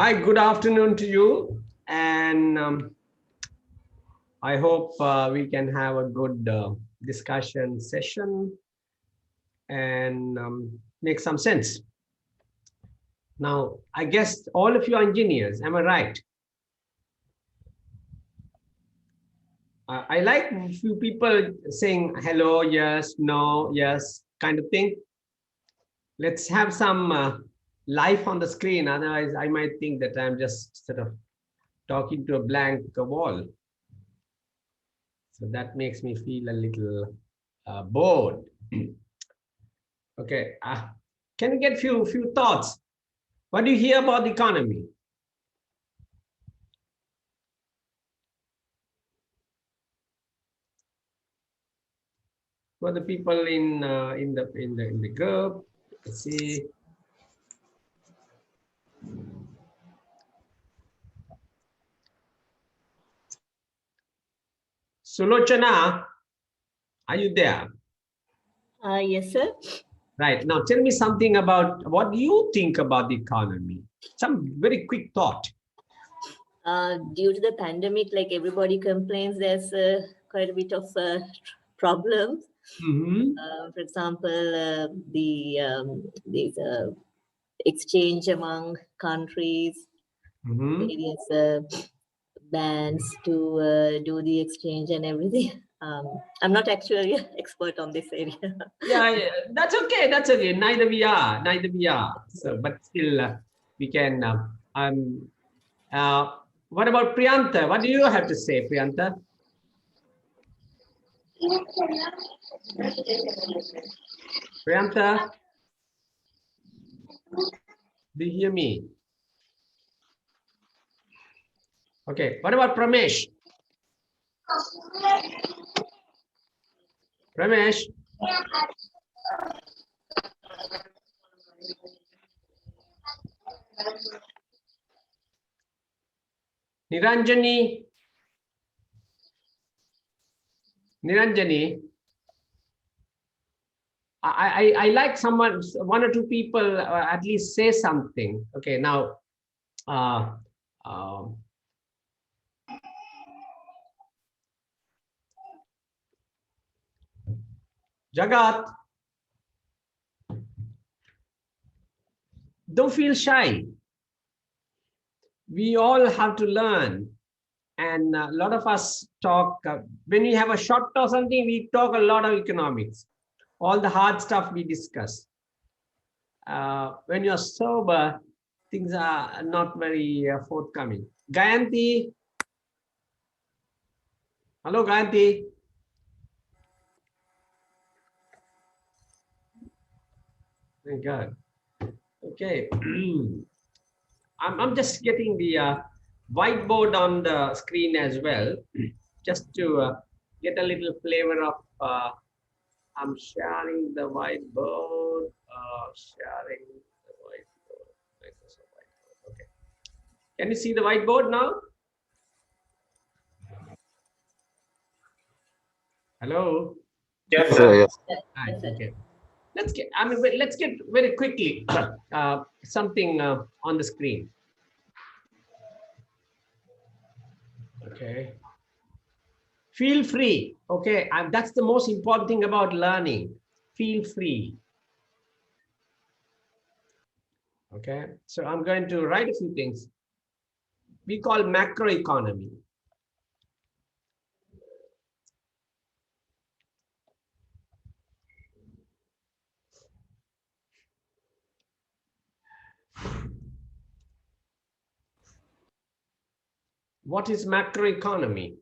Hi, good afternoon to you, and I hope we can have a good discussion session and make some sense. Now, I guess all of you are engineers, am I right? I like a few people saying hello, yes, no, yes, kind of thing. Let's have some life on the screen, otherwise I might think that I'm just sort of talking to a blank wall. So that makes me feel a little bored. Okay, can you get few thoughts? What do you hear about the economy? For the people in the group, let's see. Sulochana, are you there? Yes, sir. Right, now tell me something about what do you think about the economy? Some very quick thought. Due to the pandemic, like everybody complains, there's quite a bit of problems. For example, these exchange among countries, various bans to do the exchange and everything. I'm not actually an expert on this area. Yeah, that's okay. That's okay. Neither we are. So, but still, we can. What about Priyanta? What do you have to say, Priyanta? Priyanta, do you hear me? Okay. What about Pramesh? Pramesh? Niranjani? Niranjani? I like one or two people at least say something. Okay, now, Jagat, don't feel shy. We all have to learn. And a lot of us talk, when we have a shot or something, we talk a lot of economics. All the hard stuff we discuss. When you're sober, things are not very forthcoming. Gayanti. Hello, Gayanti. Thank God. Okay. I'm just getting the whiteboard on the screen as well, just to get a little flavor of. I'm sharing the whiteboard. Sharing the whiteboard. Okay. Can you see the whiteboard now? Hello. Yes, sir. Yes. Right, okay. Let's get very quickly something on the screen. Okay. Feel free. Okay, and that's the most important thing about learning. Feel free. Okay, so I'm going to write a few things. We call macroeconomy. What is macroeconomy?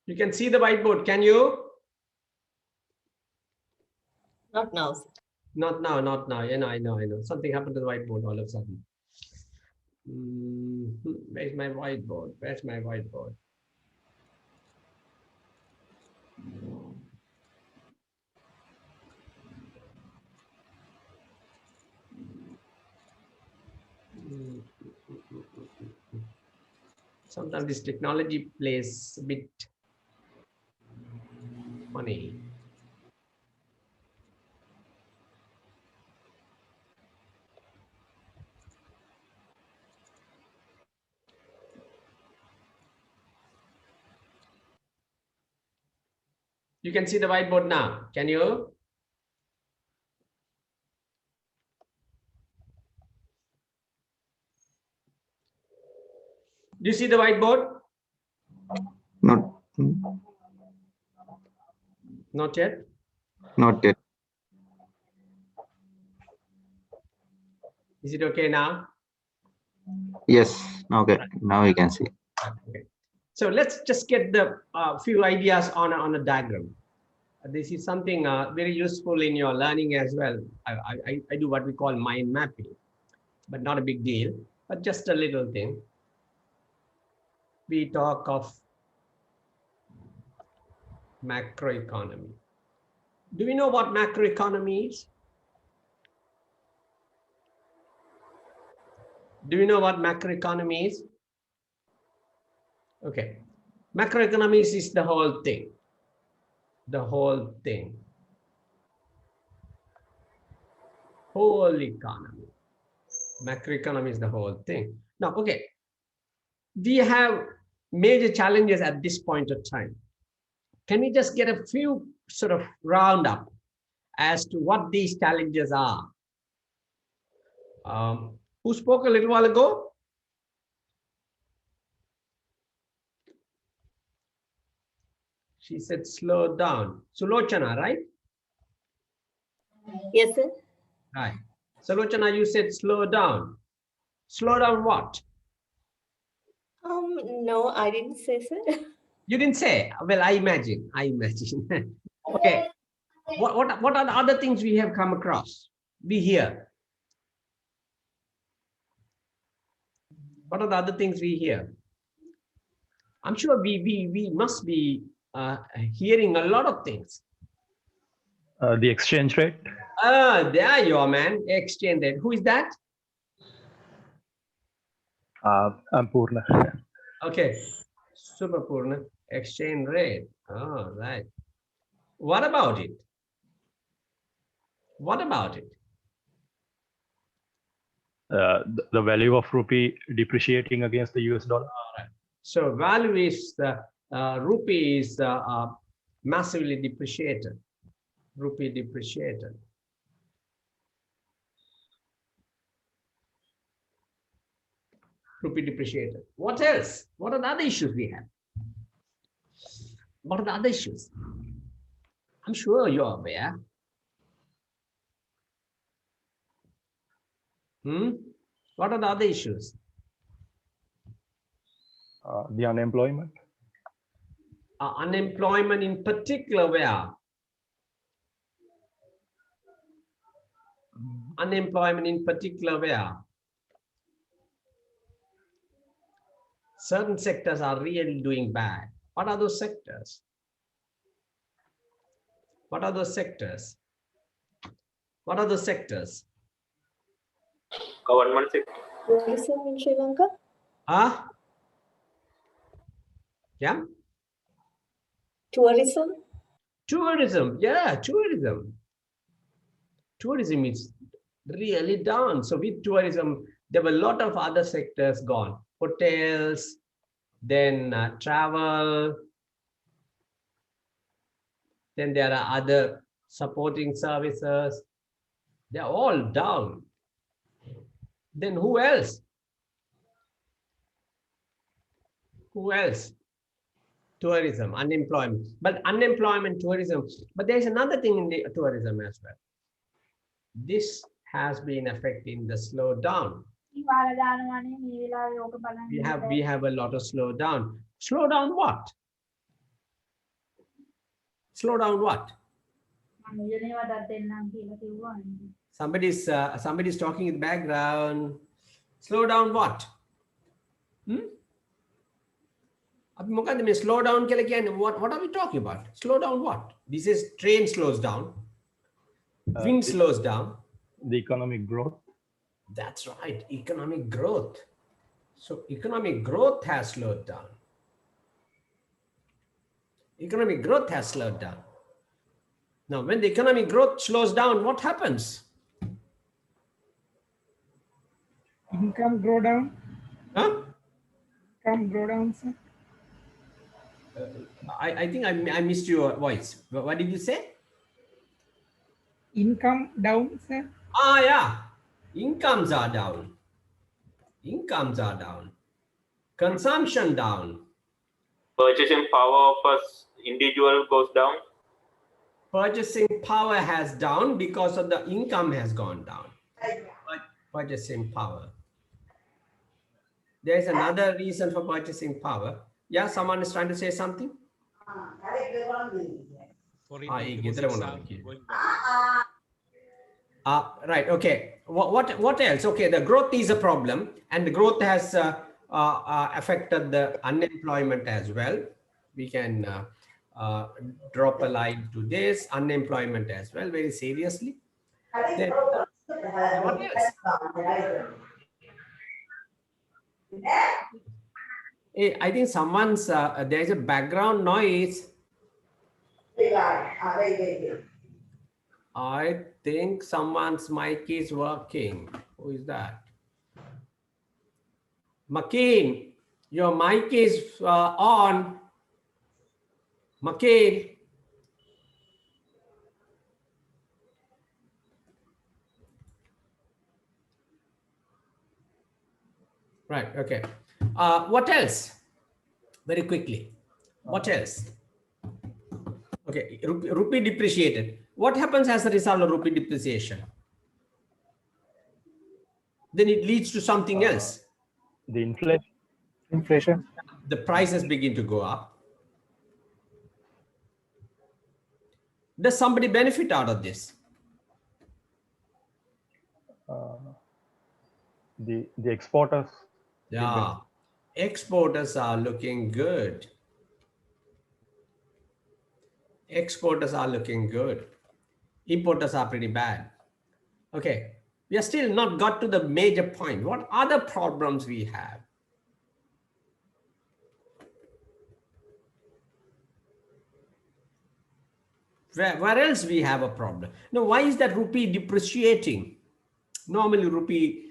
You can see the whiteboard, can you? Not now. Not now, not now. You know, I know. Something happened to the whiteboard all of a sudden. Where's my whiteboard? Where's my whiteboard? Sometimes this technology plays a bit funny. You can see the whiteboard now. Can you? Do you see the whiteboard? Not, Not yet. not yet. Is it okay now? Yes. Okay. Now we can see. Okay. So let's just get the few ideas on a diagram. This is something very useful in your learning as well. I do what we call mind mapping, but not a big deal, but just a little thing. We talk of macroeconomy. Do we know what macroeconomy is? Do you know what macroeconomy is? Okay. Macroeconomics is the whole thing. The whole thing. Whole economy. Macroeconomy is the whole thing. Now, okay. We have major challenges at this point of time. Can we just get a few sort of roundup as to what these challenges are? Who spoke a little while ago? She said, slow down. Sulochana, right? Yes, sir. Right. Sulochana, you said slow down. Slow down what? No, I didn't say, sir. You didn't say. Well, I imagine. Okay. What are the other things we have come across? We hear. What are the other things we hear? I'm sure we must be hearing a lot of things. The exchange rate. There you are, man. Exchange rate. Who is that? I'm Purna. Okay. Super Purna. Exchange rate. Oh, right. What about it? What about it? The value of rupee depreciating against the US dollar. All right. So value is rupee is massively depreciated. Rupee depreciated. Rupee depreciated. What else? What are the other issues we have? What are the other issues? I'm sure you're aware. What are the other issues? The unemployment. Unemployment in particular where? Unemployment in particular where? Certain sectors are really doing bad. What are those sectors? What are those sectors? What are those sectors? Government sector. Tourism in Sri Lanka? Huh? Yeah? Tourism? Tourism. Yeah, tourism. Tourism is really down. So with tourism, there were a lot of other sectors gone. Hotels, then travel. Then there are other supporting services. They're all down. Then who else? Who else? Tourism, unemployment. But unemployment, tourism. But there's another thing in the tourism as well. This has been affecting the slowdown. We have a lot of slowdown. Slow down what? Slow down what? Somebody's talking in the background. Slow down what? Slow down. What are we talking about? Slow down what? This is train slows down. Wind slows down. The economic growth. That's right. Economic growth. So economic growth has slowed down. Economic growth has slowed down. Now, when the economic growth slows down, what happens? Income grow down. Huh? Income grow down, sir. I think I missed your voice. What did you say? Income down, sir. Yeah. Incomes are down. Incomes are down. Consumption down. Purchasing power of an individual goes down. Purchasing power has down because of the income has gone down. Purchasing power. There is another reason for purchasing power. Yeah, someone is trying to say something. Right. Okay. What else? Okay, the growth is a problem, and the growth has affected the unemployment as well. We can drop a line to this unemployment as well very seriously. Then, what else? Hey, I think someone's there's a background noise. I think someone's mic is working. Who is that? McCain, your mic is on. McCain. Right, okay. What else? Very quickly. What else? Okay, rupee depreciated. What happens as a result of rupee depreciation? Then it leads to something else. The inflation. Inflation. The prices begin to go up. Does somebody benefit out of this? The exporters. Yeah, exporters are looking good. Exporters are looking good. Importers are pretty bad. Okay, we are still not got to the major point. What other problems we have? Where else we have a problem? Now, why is that rupee depreciating? Normally, rupee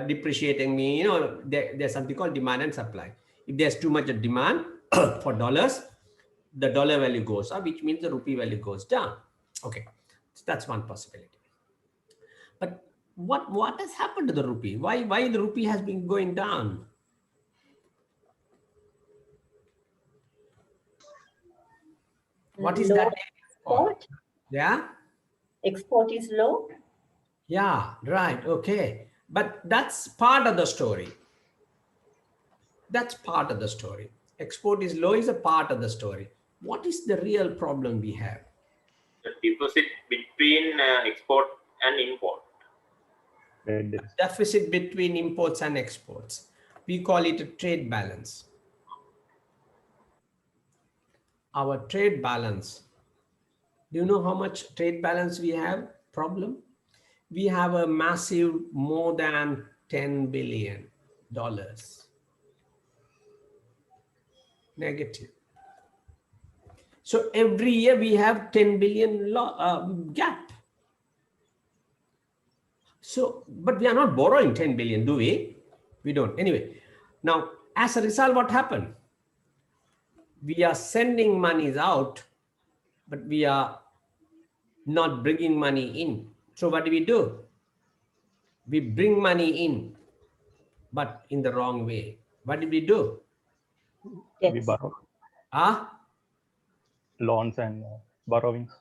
depreciating means, there's something called demand and supply. If there's too much of demand for dollars, the dollar value goes up, which means the rupee value goes down. Okay, so that's one possibility. But what has happened to the rupee? Why the rupee has been going down? What is that? Export? Yeah. Export is low. Yeah, right. Okay. But that's part of the story. That's part of the story. Export is low is a part of the story. What is the real problem we have? The deficit between export and import. Deficit between imports and exports. We call it a trade balance. Our trade balance. Do you know how much trade balance we have? Problem? We have a massive more than $10 billion negative. So every year we have 10 billion gap. So, but we are not borrowing 10 billion, do we? We don't. Anyway, now as a result, what happened? We are sending monies out, but we are not bringing money in. So what do? We bring money in, but in the wrong way. What did we do? Yes. We borrow. Loans and borrowings.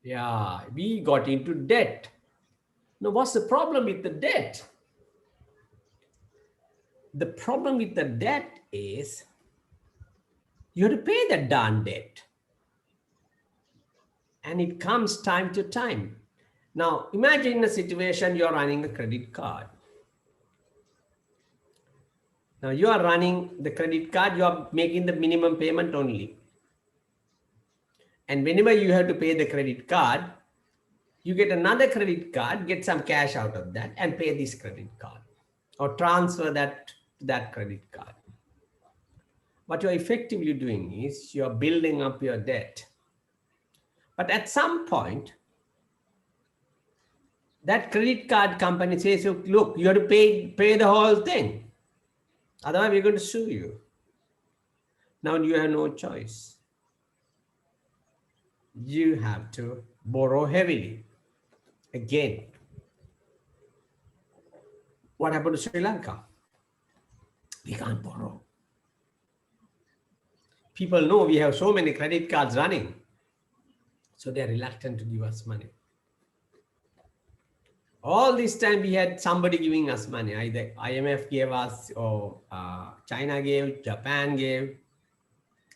Yeah, we got into debt. Now, what's the problem with the debt? The problem with the debt is you have to pay the darn debt. And it comes time to time. Now, imagine a situation you're running a credit card. Now, you are running the credit card, you are making the minimum payment only. And whenever you have to pay the credit card, you get another credit card, get some cash out of that and pay this credit card or transfer that to that credit card. What you're effectively doing is you're building up your debt. But at some point, that credit card company says, look, you have to pay the whole thing. Otherwise, we're going to sue you. Now you have no choice. You have to borrow heavily. Again, what happened to Sri Lanka? We can't borrow. People know we have so many credit cards running, so they're reluctant to give us money. All this time we had somebody giving us money. Either IMF gave us or China gave, Japan gave.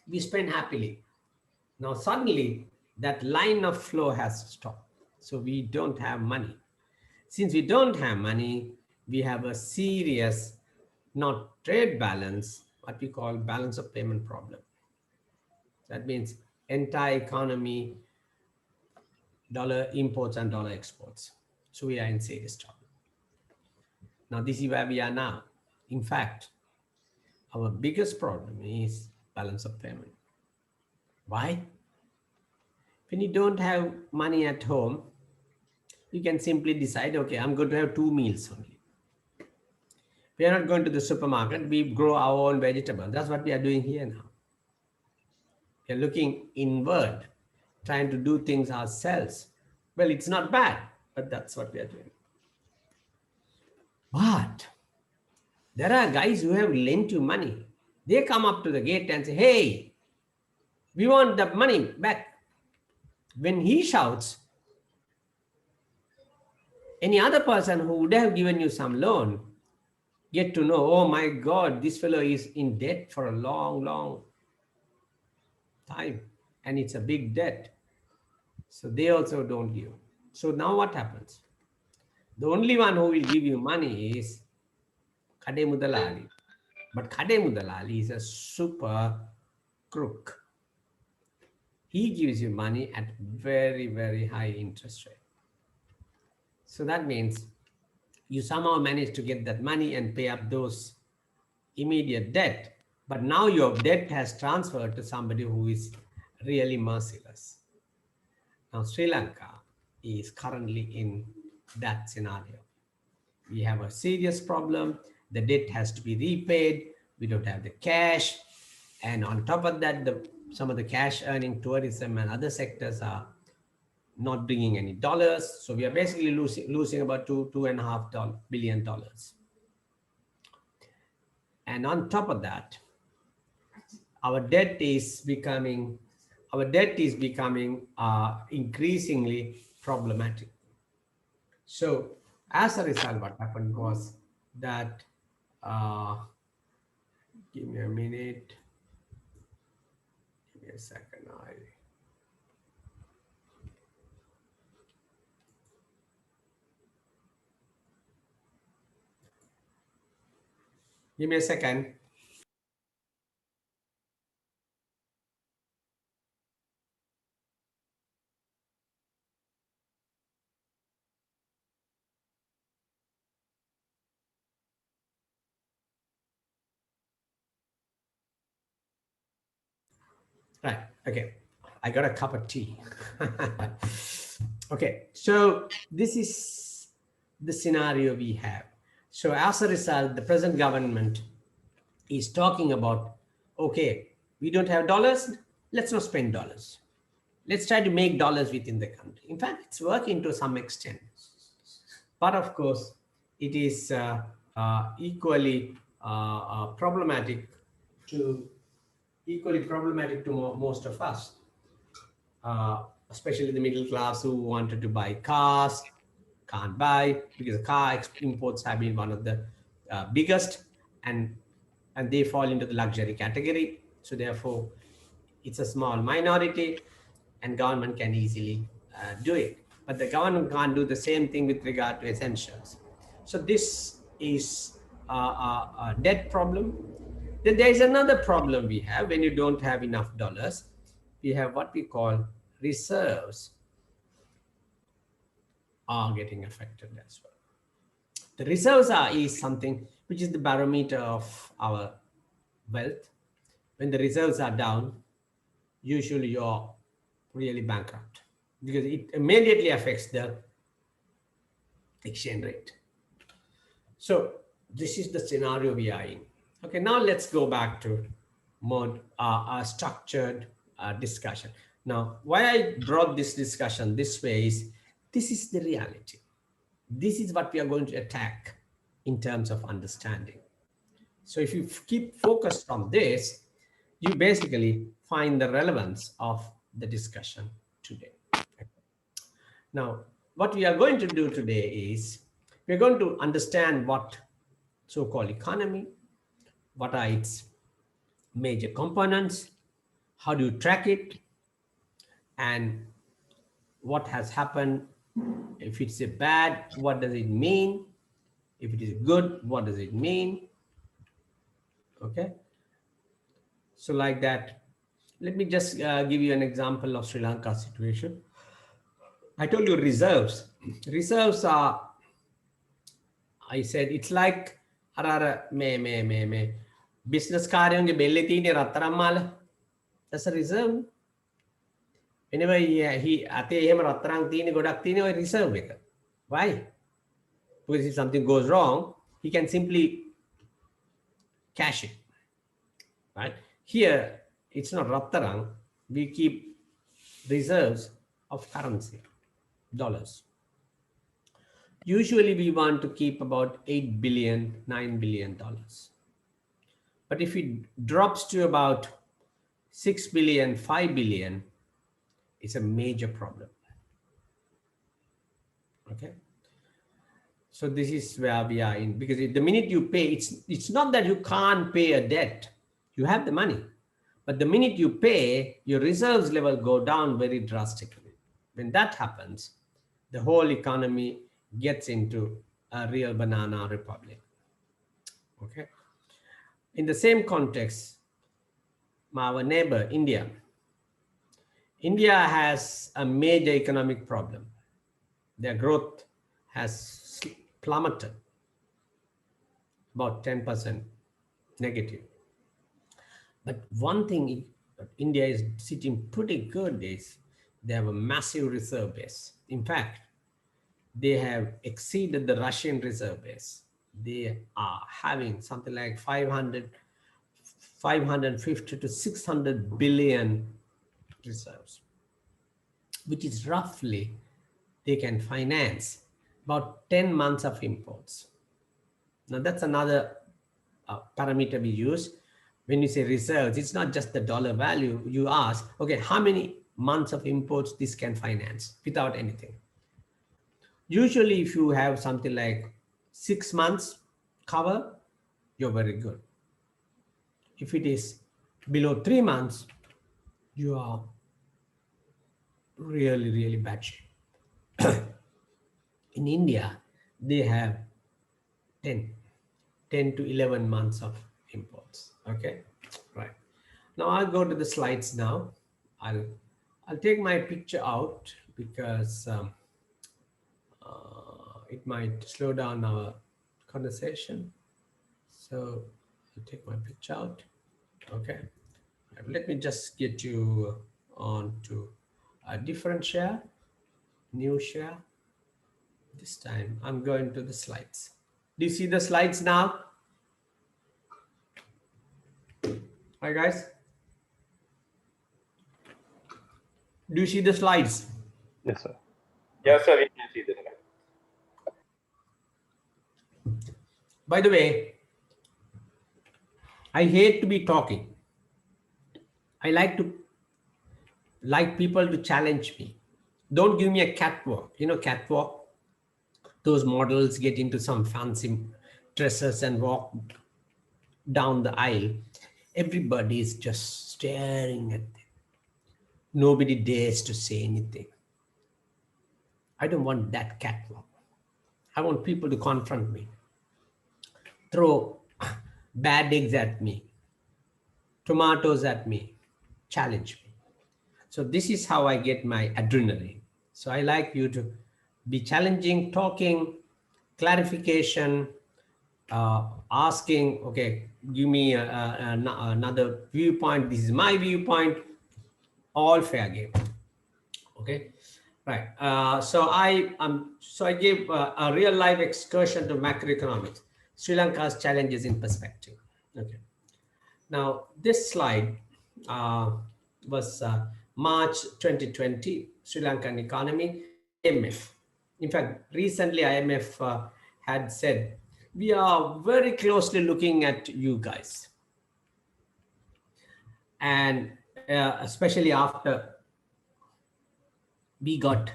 We spent happily. Now suddenly that line of flow has stopped. So we don't have money. Since we don't have money, we have a serious, not trade balance, what we call balance of payment problem. That means entire economy, dollar imports and dollar exports. So we are in serious trouble. Now this is where we are now. In fact, our biggest problem is balance of payment. Why? When you don't have money at home, you can simply decide, okay, I'm going to have 2 meals only. We are not going to the supermarket, we grow our own vegetables. That's what we are doing here now. We are looking inward, trying to do things ourselves. Well, it's not bad, but that's what we are doing. But there are guys who have lent you money. They come up to the gate and say, hey, we want the money back. When he shouts, any other person who would have given you some loan get to know, oh my God, this fellow is in debt for a long, long time. And it's a big debt. So they also don't give. So now what happens? The only one who will give you money is Kade Mudalali. But Kade Mudalali is a super crook. He gives you money at very, very high interest rate. So that means you somehow manage to get that money and pay up those immediate debt. But now your debt has transferred to somebody who is really merciless. Now Sri Lanka is currently in that scenario. We have a serious problem. The debt has to be repaid. We don't have the cash. And on top of that, some of the cash earning tourism and other sectors are not bringing any dollars. So we are basically losing about $2.5 billion. And on top of that, our debt is becoming increasingly problematic. So as a result, what happened was that, give me a minute, give me a second. Give me a second. Right, okay. I got a cup of tea. Okay, so this is the scenario we have. So as a result, the present government is talking about, okay, we don't have dollars, let's not spend dollars. Let's try to make dollars within the country. In fact, it's working to some extent. But of course, it is equally problematic to most of us, especially the middle class who wanted to buy cars, can't buy because car imports have been one of the biggest, and they fall into the luxury category. So therefore, it's a small minority. and government can easily do it. But the government can't do the same thing with regard to essentials. So this is a debt problem. Then there is another problem we have when you don't have enough dollars. We have what we call reserves are getting affected as well. The reserves is something which is the barometer of our wealth. When the reserves are down, usually you're really bankrupt because it immediately affects the exchange rate. So this is the scenario we are in. Okay, now let's go back to more structured discussion. Now, why I brought this discussion this way is this is the reality. This is what we are going to attack in terms of understanding. So if you keep focused on this, you basically find the relevance of the discussion today. Now, what we are going to do today is we're going to understand what so-called economy, what are its major components, how do you track it, and what has happened. If it's a bad, what does it mean? If it is good, what does it mean? Okay. So like that, let me just give you an example of Sri Lanka situation. I told you reserves. Reserves are, I said, it's like business කාරයන්ගේ බෙල්ලේ තියෙන රත්තරන් මාල. That's a reserve. Whenever he අතේ එහෙම රත්තරන් තියෙන ගොඩක් තියෙන ඔය reserve එක. Why? Because if something goes wrong, he can simply cash it. Right? Here, it's not rattarang. We keep reserves of currency, dollars. Usually we want to keep about $8 billion, $9 billion. But if it drops to about 6 billion, 5 billion, it's a major problem. Okay. So this is where we are in, because the minute you pay, it's not that you can't pay a debt. You have the money, but the minute you pay, your reserves level go down very drastically. When that happens, the whole economy gets into a real banana republic. Okay. In the same context, our neighbor, India. India has a major economic problem. Their growth has plummeted, about 10% negative. But one thing India is sitting pretty good is they have a massive reserve base. In fact, they have exceeded the Russian reserve base. They are having something like 550 to 600 billion reserves, which is roughly, they can finance about 10 months of imports. Now that's another parameter we use. When you say reserves, it's not just the dollar value. You ask, okay, how many months of imports this can finance without anything? Usually if you have something like 6 months cover, you're very good. If it is below 3 months, you are really, really bad shape. In India, they have 10 to 11 months of imports. Okay, right. Now I'll go to the slides now. I'll take my picture out because it might slow down our conversation. So I'll take my picture out. Okay, let me just get you on to a different share, new share. This time I'm going to the slides. Do you see the slides now? Hi guys. Do you see the slides? Yes, sir. Yes, sir, we can see the slide. By the way, I hate to be talking. I like people to challenge me. Don't give me a catwalk. You know, catwalk. Those models get into some fancy dresses and walk down the aisle. Everybody is just staring at them. Nobody dares to say anything. I don't want that catwalk. I want people to confront me, throw bad eggs at me, tomatoes at me, challenge me. So this is how I get my adrenaline. So I like you to be challenging, talking, clarification, asking, okay, give me another viewpoint. This is my viewpoint. All fair game. Okay, right. So I gave a real life excursion to macroeconomics, Sri Lanka's challenges in perspective. Okay. Now this slide was March 2020, Sri Lankan economy, IMF. In fact, recently IMF had said, we are very closely looking at you guys. And especially after we got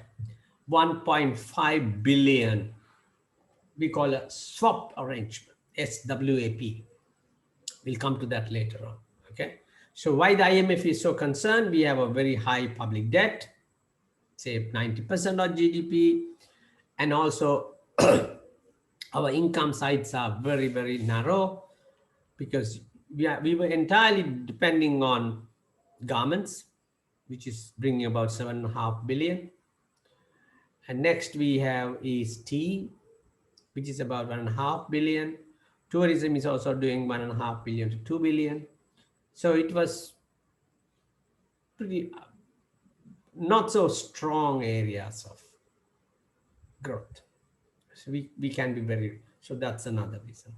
1.5 billion, we call a swap arrangement, SWAP. We'll come to that later on, okay? So why the IMF is so concerned? We have a very high public debt, say 90% of GDP, and also our income sides are very, very narrow because we were entirely depending on garments, which is bringing about 7.5 billion. And next we have is tea, which is about 1.5 billion. Tourism is also doing 1.5 billion to 2 billion. So it was pretty not so strong areas of growth. So we can be very, so that's another reason.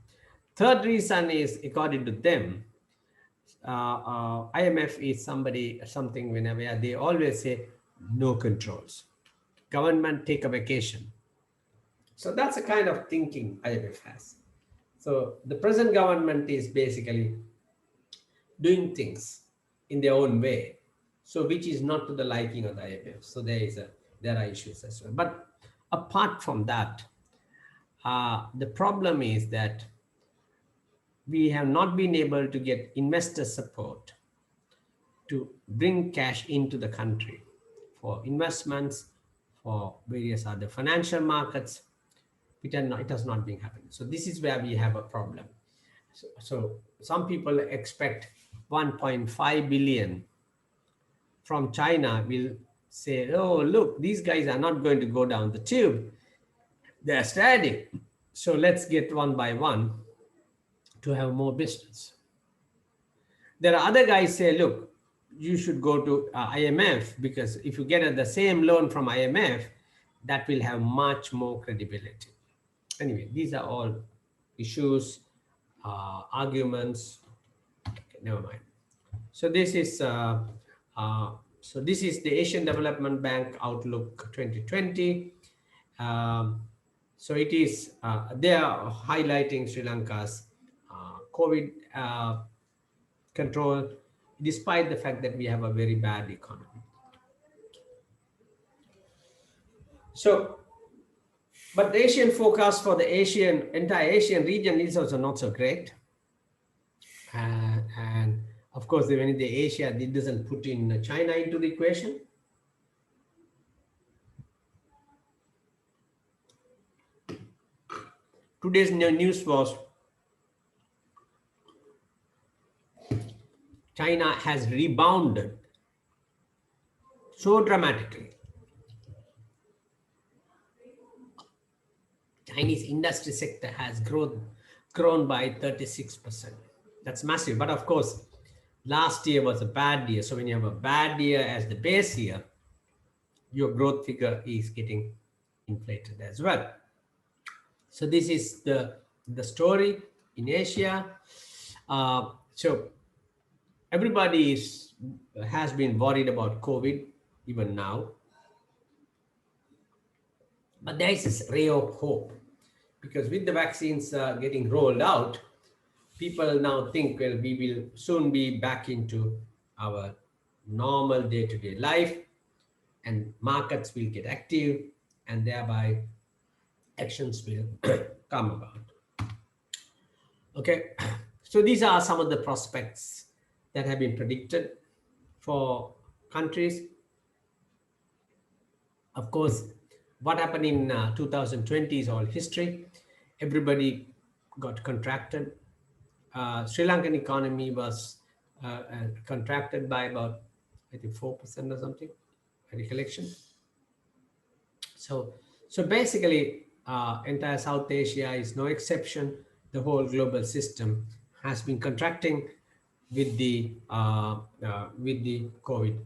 Third reason is, according to them, IMF is something whenever they always say no controls. Government take a vacation. So that's the kind of thinking IMF has. So the present government is basically doing things in their own way, so which is not to the liking of the IMF. So there are issues as well. But apart from that, the problem is that we have not been able to get investor support to bring cash into the country for investments, for various other financial markets. It has not been happening. So this is where we have a problem. So some people expect 1.5 billion from China will say, oh, look, these guys are not going to go down the tube. They're steady. So let's get one by one to have more business. There are other guys say, look, you should go to IMF, because if you get the same loan from IMF, that will have much more credibility. Anyway, these are all issues, arguments. Okay, never mind. So this is the Asian Development Bank Outlook 2020. So it is they are highlighting Sri Lanka's COVID control, despite the fact that we have a very bad economy. So, but the Asian forecast for the entire Asian region is also not so great. And of course, even in the Asia, it doesn't put in China into the equation. Today's news was China has rebounded so dramatically. Chinese industry sector has grown by 36%. That's massive. But of course, last year was a bad year. So when you have a bad year as the base year, your growth figure is getting inflated as well. So this is the story in Asia. So everybody has been worried about COVID even now. But there is this ray of hope, because with the vaccines getting rolled out, people now think, well, we will soon be back into our normal day-to-day life, and markets will get active, and thereby actions will come about. Okay, so these are some of the prospects that have been predicted for countries. Of course, what happened in 2020 is all history. Everybody got contracted. Sri Lankan economy was contracted by about, I think, 4% or something, recollection. So basically, entire South Asia is no exception. The whole global system has been contracting with the COVID.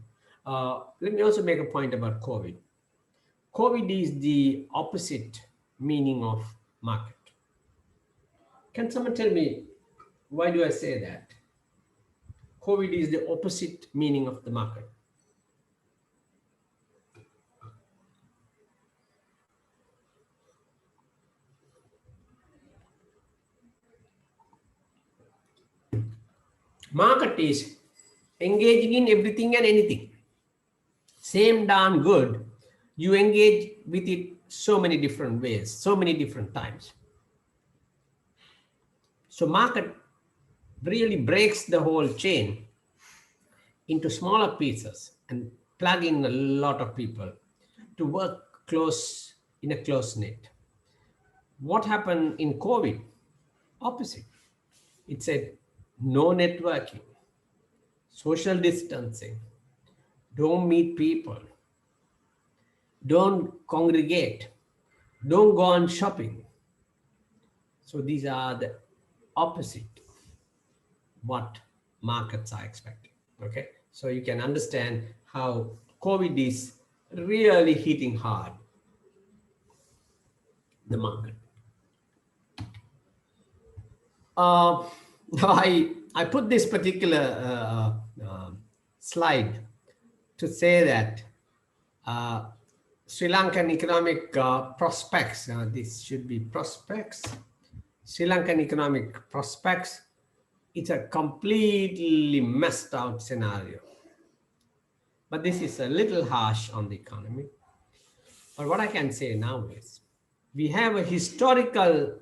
Let me also make a point about COVID. COVID is the opposite meaning of market. Can someone tell me why do I say that? COVID is the opposite meaning of the market. Market is engaging in everything and anything. Same darn good. You engage with it so many different ways, so many different times. So market really breaks the whole chain into smaller pieces and plug in a lot of people to work close in a close knit. What happened in COVID? Opposite. It said no networking, social distancing, don't meet people, don't congregate, don't go on shopping. So these are the opposite what markets are expecting. Okay, so you can understand how COVID is really hitting hard the market. I put this particular slide to say that Sri Lankan economic prospects, this should be prospects, Sri Lankan economic prospects, it's a completely messed out scenario. But this is a little harsh on the economy. But what I can say now is, we have a historical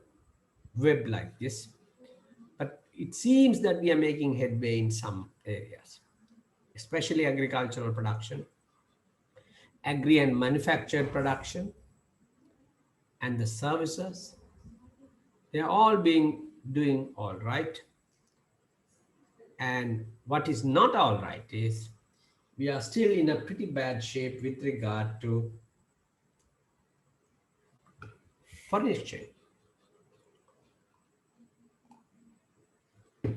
web like this, but it seems that we are making headway in some areas, especially agricultural production, agri and manufactured production, and the services. They are all doing all right. And what is not all right is we are still in a pretty bad shape with regard to foreign exchange.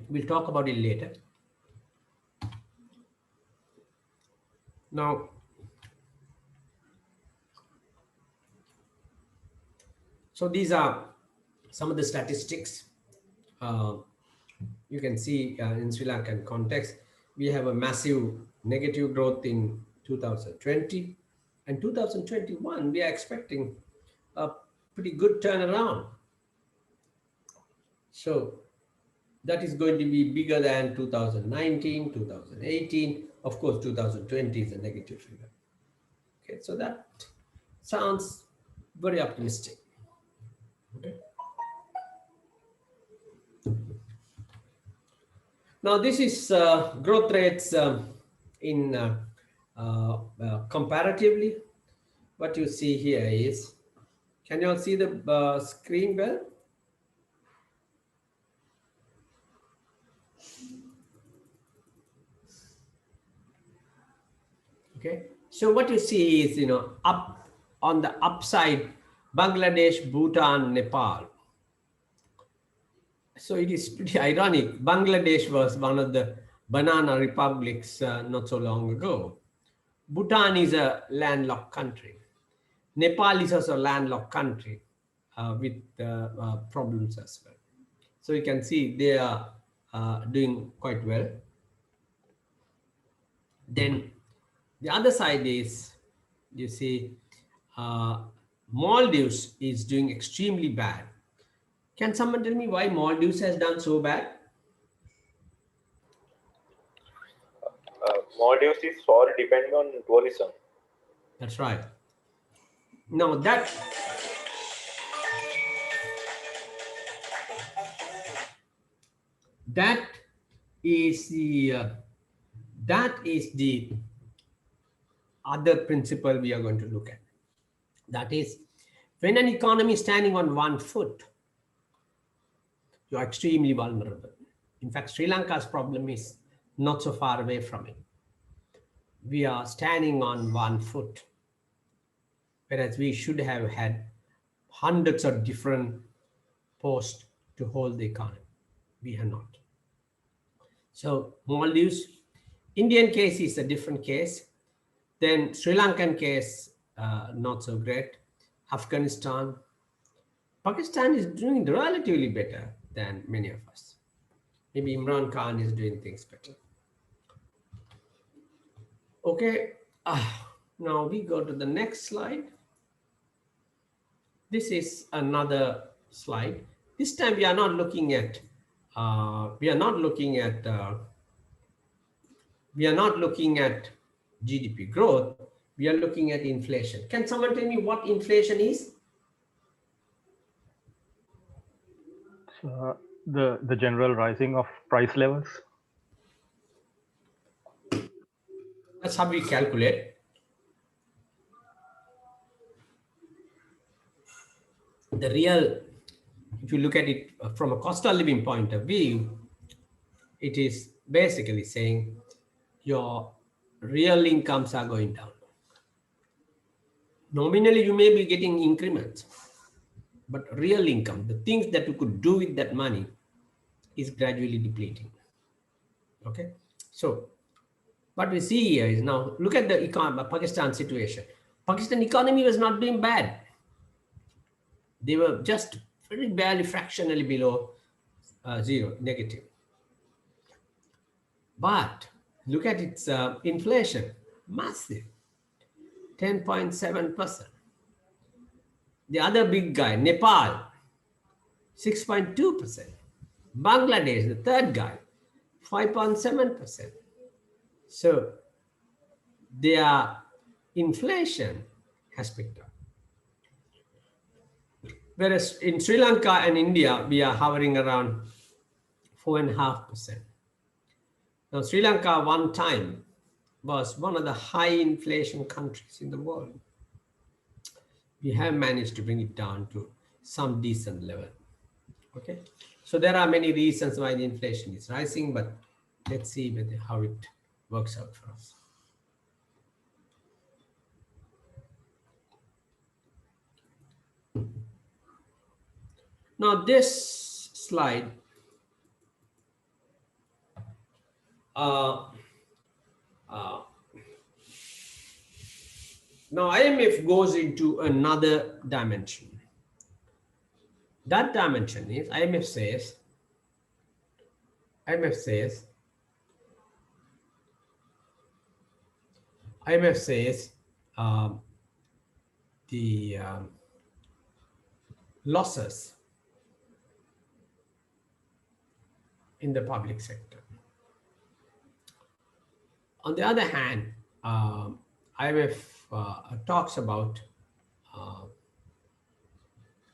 We'll talk about it later. Now, so these are some of the statistics. You can see in Sri Lankan context, we have a massive negative growth in 2020, and 2021 we are expecting a pretty good turnaround. So that is going to be bigger than 2019, 2018. Of course, 2020 is a negative figure. Okay, so that sounds very optimistic. Okay. Now this is growth rates in comparatively. What you see here is, can you all see the screen well? Okay, so what you see is, up on the upside, Bangladesh, Bhutan, Nepal. So it is pretty ironic. Bangladesh was one of the banana republics not so long ago. Bhutan is a landlocked country. Nepal is also a landlocked country with problems as well. So you can see they are doing quite well. Then the other side is, you see, Maldives is doing extremely bad. Can someone tell me why Maldives has done so bad? Maldives is solely depending on tourism. That's right. Now that is the other principle we are going to look at. That is, when an economy is standing on one foot, you are extremely vulnerable. In fact, Sri Lanka's problem is not so far away from it. We are standing on one foot, whereas we should have had hundreds of different posts to hold the economy. We have not. So Maldives, Indian case is a different case. Then Sri Lankan case, not so great. Afghanistan, Pakistan is doing relatively better than many of us. Maybe Imran Khan is doing things better. Okay, now we go to the next slide. This is another slide. This time we are not looking at GDP growth. We are looking at inflation. Can someone tell me what inflation is? The general rising of price levels. That's how we calculate. The real, if you look at it from a cost of living point of view, it is basically saying your real incomes are going down. Nominally, you may be getting increments, but real income, the things that you could do with that money, is gradually depleting. Okay, so what we see here is, now look at the Pakistan situation. Pakistan economy was not doing bad. They were just very barely fractionally below zero, negative. But look at its inflation, massive, 10.7%. The other big guy, Nepal, 6.2%. Bangladesh, the third guy, 5.7%. So their inflation has picked up. Whereas in Sri Lanka and India, we are hovering around 4.5%. Now, Sri Lanka one time was one of the high inflation countries in the world. We have managed to bring it down to some decent level. Okay, so there are many reasons why the inflation is rising, but let's see how it works out for us. Now this slide now IMF goes into another dimension. That dimension is, IMF says the losses in the public sector. On the other hand, IMF talks about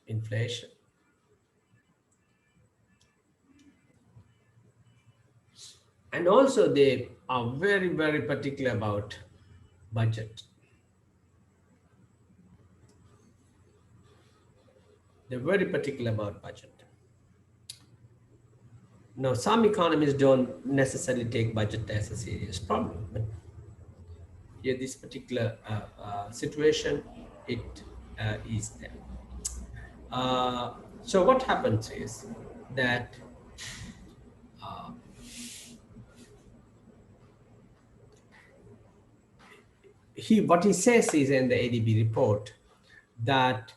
inflation. And also they are very, very particular about budget. They're very particular about budget. Now, some economists don't necessarily take budget as a serious problem, but here this particular situation, it is there. So what happens is that what he says is in the ADB report that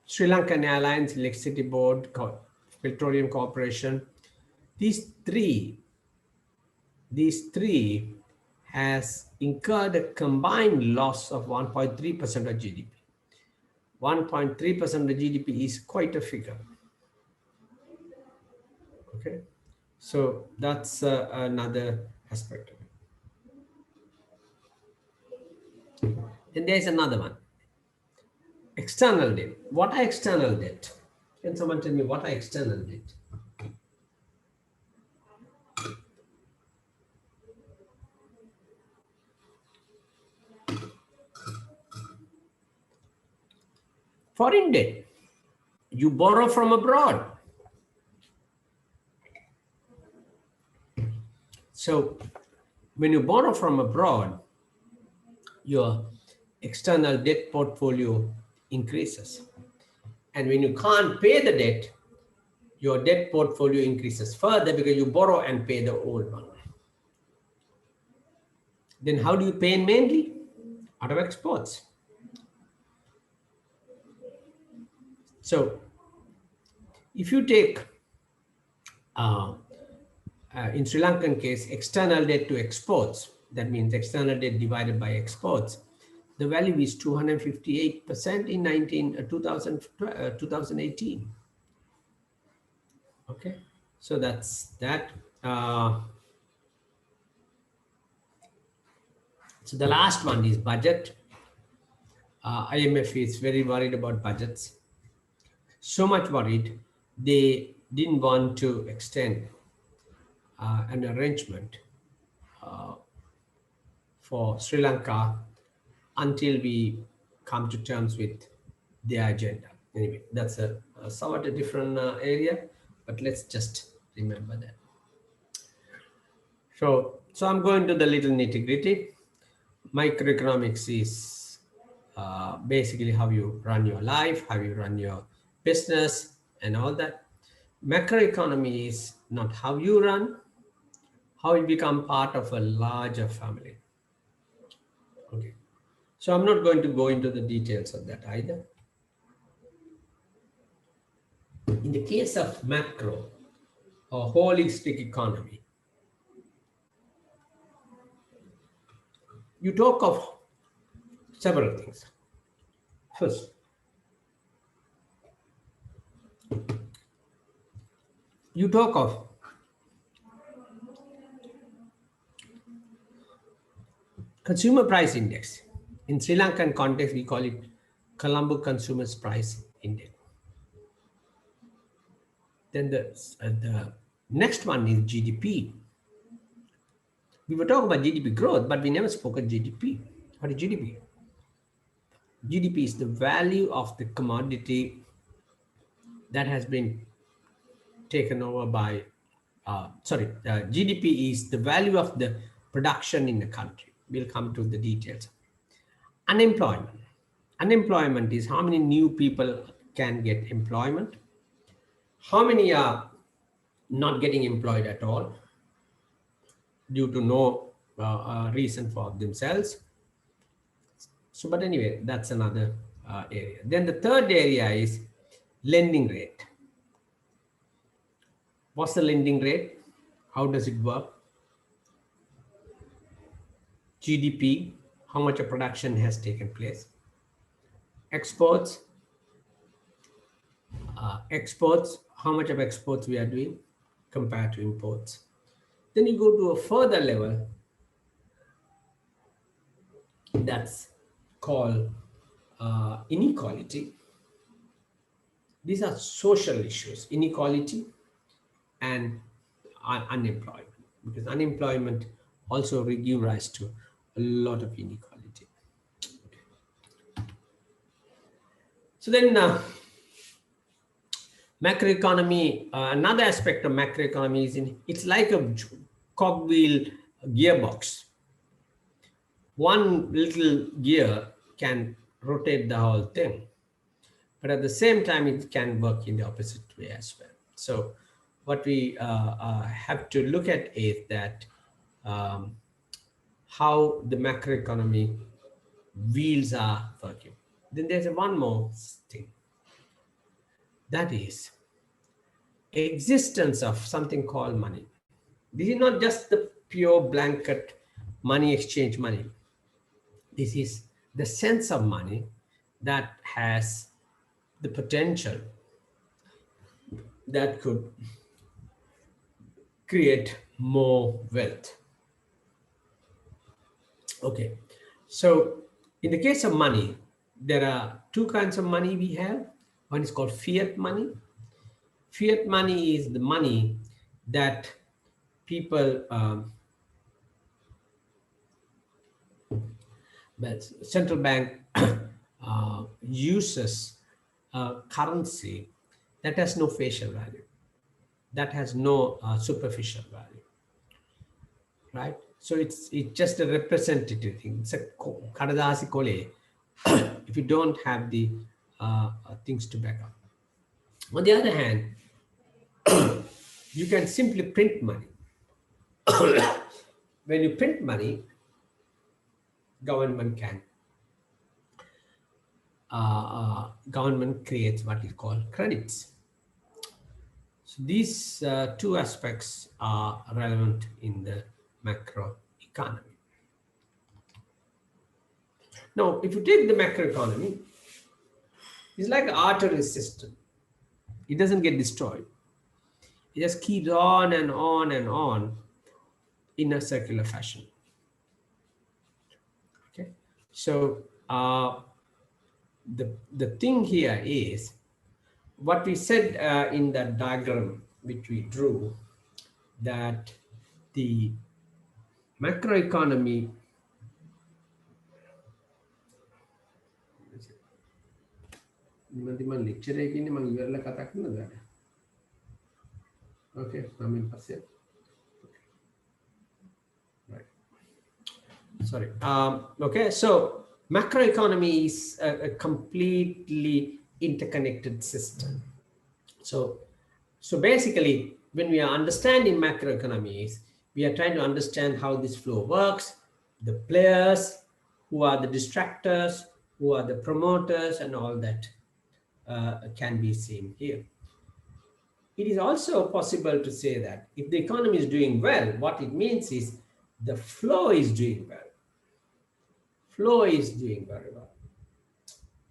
Sri Lankan Airlines, Electricity Board, Petroleum Corporation, these three has incurred a combined loss of 1.3% of GDP. 1.3% of GDP is quite a figure. Okay, so that's another aspect of it. Then there's another one. External debt. What are external debt? Can someone tell me what are external debt? Foreign debt. You borrow from abroad. So when you borrow from abroad, your external debt portfolio increases. And when you can't pay the debt, your debt portfolio increases further because you borrow and pay the old one. Then how do you pay mainly? Out of exports. So if you take, in Sri Lankan case, external debt to exports, that means external debt divided by exports, the value is 258% in 2018. Okay, so that's that. So the last one is budget. IMF is very worried about budgets. So much worried, they didn't want to extend an arrangement for Sri Lanka until we come to terms with their agenda. Anyway, that's a somewhat a different area, but let's just remember that. So I'm going to the little nitty-gritty. Microeconomics is basically how you run your life, how you run your business and all that. Macroeconomy is not how you run, how you become part of a larger family. Okay, so I'm not going to go into the details of that either. In the case of macro or holistic economy, you talk of several things. First, you talk of consumer price index. In Sri Lankan context, we call it Colombo Consumer Price Index. Then the next one is GDP. We were talking about GDP growth, but we never spoke of GDP. What is GDP? GDP is the value of the commodity that has been taken over by, GDP is the value of the production in the country. We'll come to the details. Unemployment. Unemployment is how many new people can get employment. How many are not getting employed at all due to no reason for themselves. So, but anyway, that's another area. Then the third area is lending rate. What's the lending rate? How does it work? GDP, how much of production has taken place? Exports, how much of exports we are doing compared to imports. Then you go to a further level that's called inequality. These are social issues, inequality and unemployment, because unemployment also gives rise to a lot of inequality. Okay. So then macroeconomy, another aspect of macroeconomy is it's like a cogwheel gearbox. One little gear can rotate the whole thing, but at the same time, it can work in the opposite way as well. So what we have to look at is that how the macroeconomy wheels are working. Then there's one more thing. That is existence of something called money. This is not just the pure blanket money exchange money. This is the sense of money that has the potential that could create more wealth. Okay, so in the case of money, there are two kinds of money we have. One is called fiat money. Fiat money is the money that people, but central bank uses currency that has no facial value, that has no superficial value, right? So it's just a representative thing. It's a kadadasi kole if you don't have the things to back up. On the other hand, you can simply print money. When you print money, government can government creates what is called credits. So these two aspects are relevant in the macro economy. Now, if you take the macro economy, it's like an artery system. It doesn't get destroyed. It just keeps on and on and on in a circular fashion. Okay, so the thing here is what we said in that diagram which we drew, that the macroeconomy okay, right. Sorry. Okay, so macroeconomy is a completely interconnected system. So basically, when we are understanding macroeconomies, we are trying to understand how this flow works, the players, who are the distractors, who are the promoters, and all that can be seen here. It is also possible to say that if the economy is doing well, what it means is the flow is doing well. Flow is doing very well.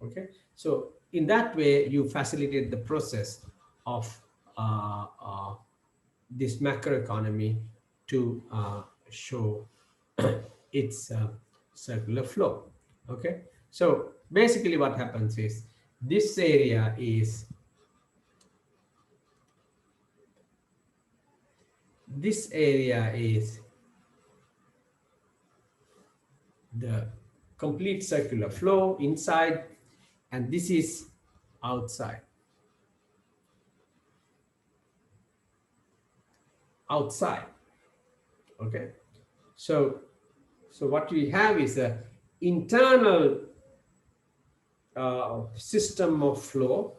Okay, so in that way, you facilitate the process of this macroeconomy to show its circular flow. Okay, so basically what happens is this area is the complete circular flow inside, and this is outside. Okay, so what we have is a internal system of flow,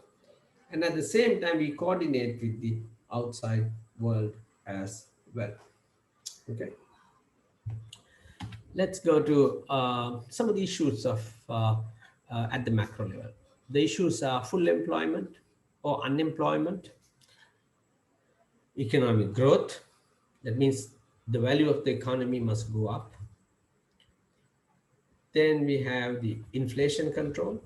and at the same time we coordinate with the outside world as well. Okay, let's go to some of the issues of at the macro level. The issues are full employment or unemployment, economic growth, that means the value of the economy must go up. Then we have the inflation control.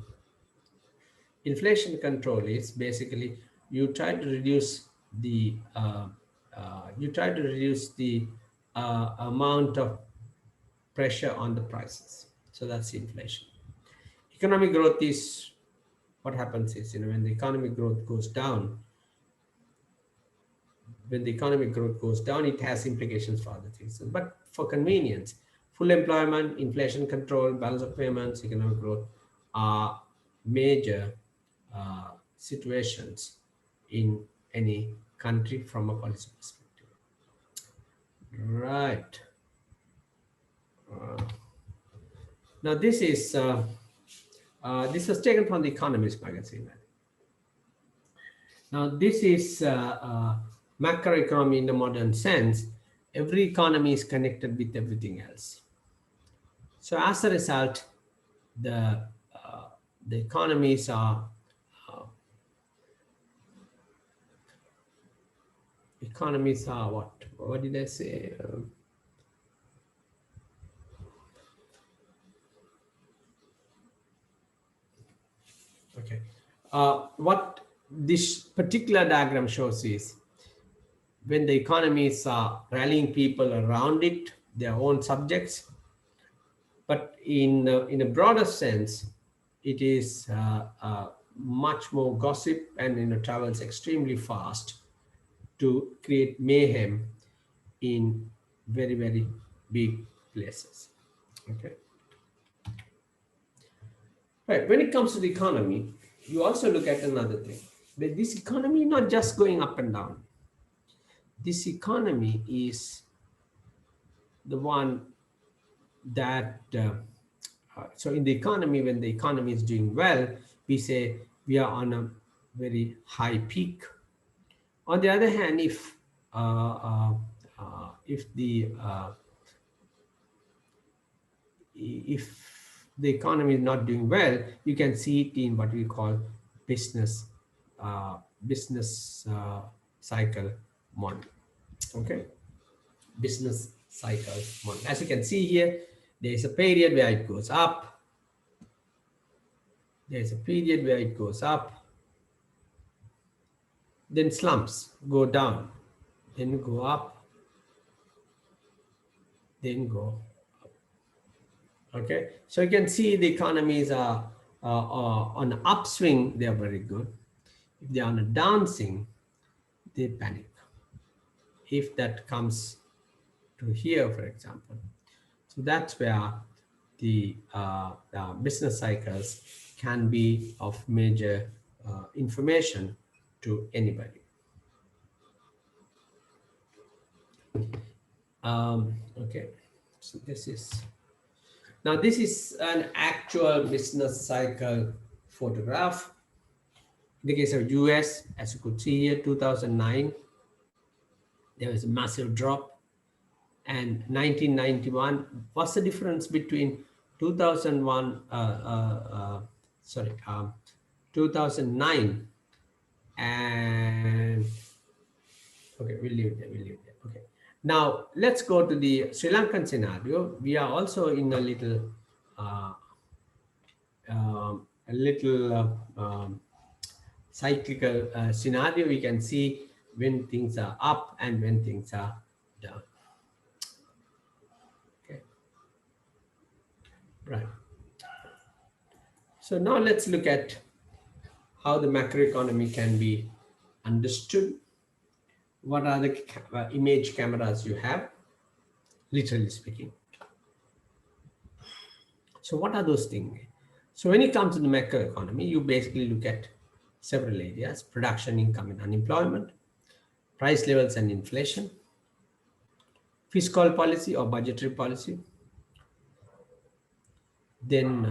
Inflation control is basically you try to reduce the amount of pressure on the prices. So that's inflation. Economic growth is what happens is, when the economic growth goes down, it has implications for other things. But for convenience, full employment, inflation control, balance of payments, economic growth are major situations in any country from a policy perspective. Right. Now this was taken from the Economist magazine. Now this is macroeconomy in the modern sense. Every economy is connected with everything else. So as a result, the economies are what did I say? Okay, what this particular diagram shows is when the economies are rallying people around it, their own subjects, but in a broader sense, it is much more gossip and travels extremely fast to create mayhem in very, very big places. Okay. Right. When it comes to the economy, you also look at another thing. But this economy is not just going up and down. This economy is the one that, so in the economy, when the economy is doing well, we say we are on a very high peak. On the other hand, if the economy is not doing well, you can see it in what we call business cycle model. Okay, business cycle model. As you can see here, there is a period where it goes up. There is a period where it goes up. Then slumps, go down, then go up, then go up. Okay, so you can see the economies are on an upswing, they are very good. If they are on a downswing, they panic. If that comes to here, for example, so that's where the business cycles can be of major information to anybody. Okay, so this is an actual business cycle photograph. In the case of US, as you could see here, 2009, there was a massive drop, and 1991. What's the difference between 2009 and, okay, we'll leave it there. Okay, now let's go to the Sri Lankan scenario. We are also in a little cyclical scenario. We can see when things are up and when things are down. Okay, right. So now let's look at how the macroeconomy can be understood. What are the image cameras you have, literally speaking? So what are those things? So when it comes to the macroeconomy, you basically look at several areas: production, income, and unemployment, price levels and inflation, fiscal policy or budgetary policy, then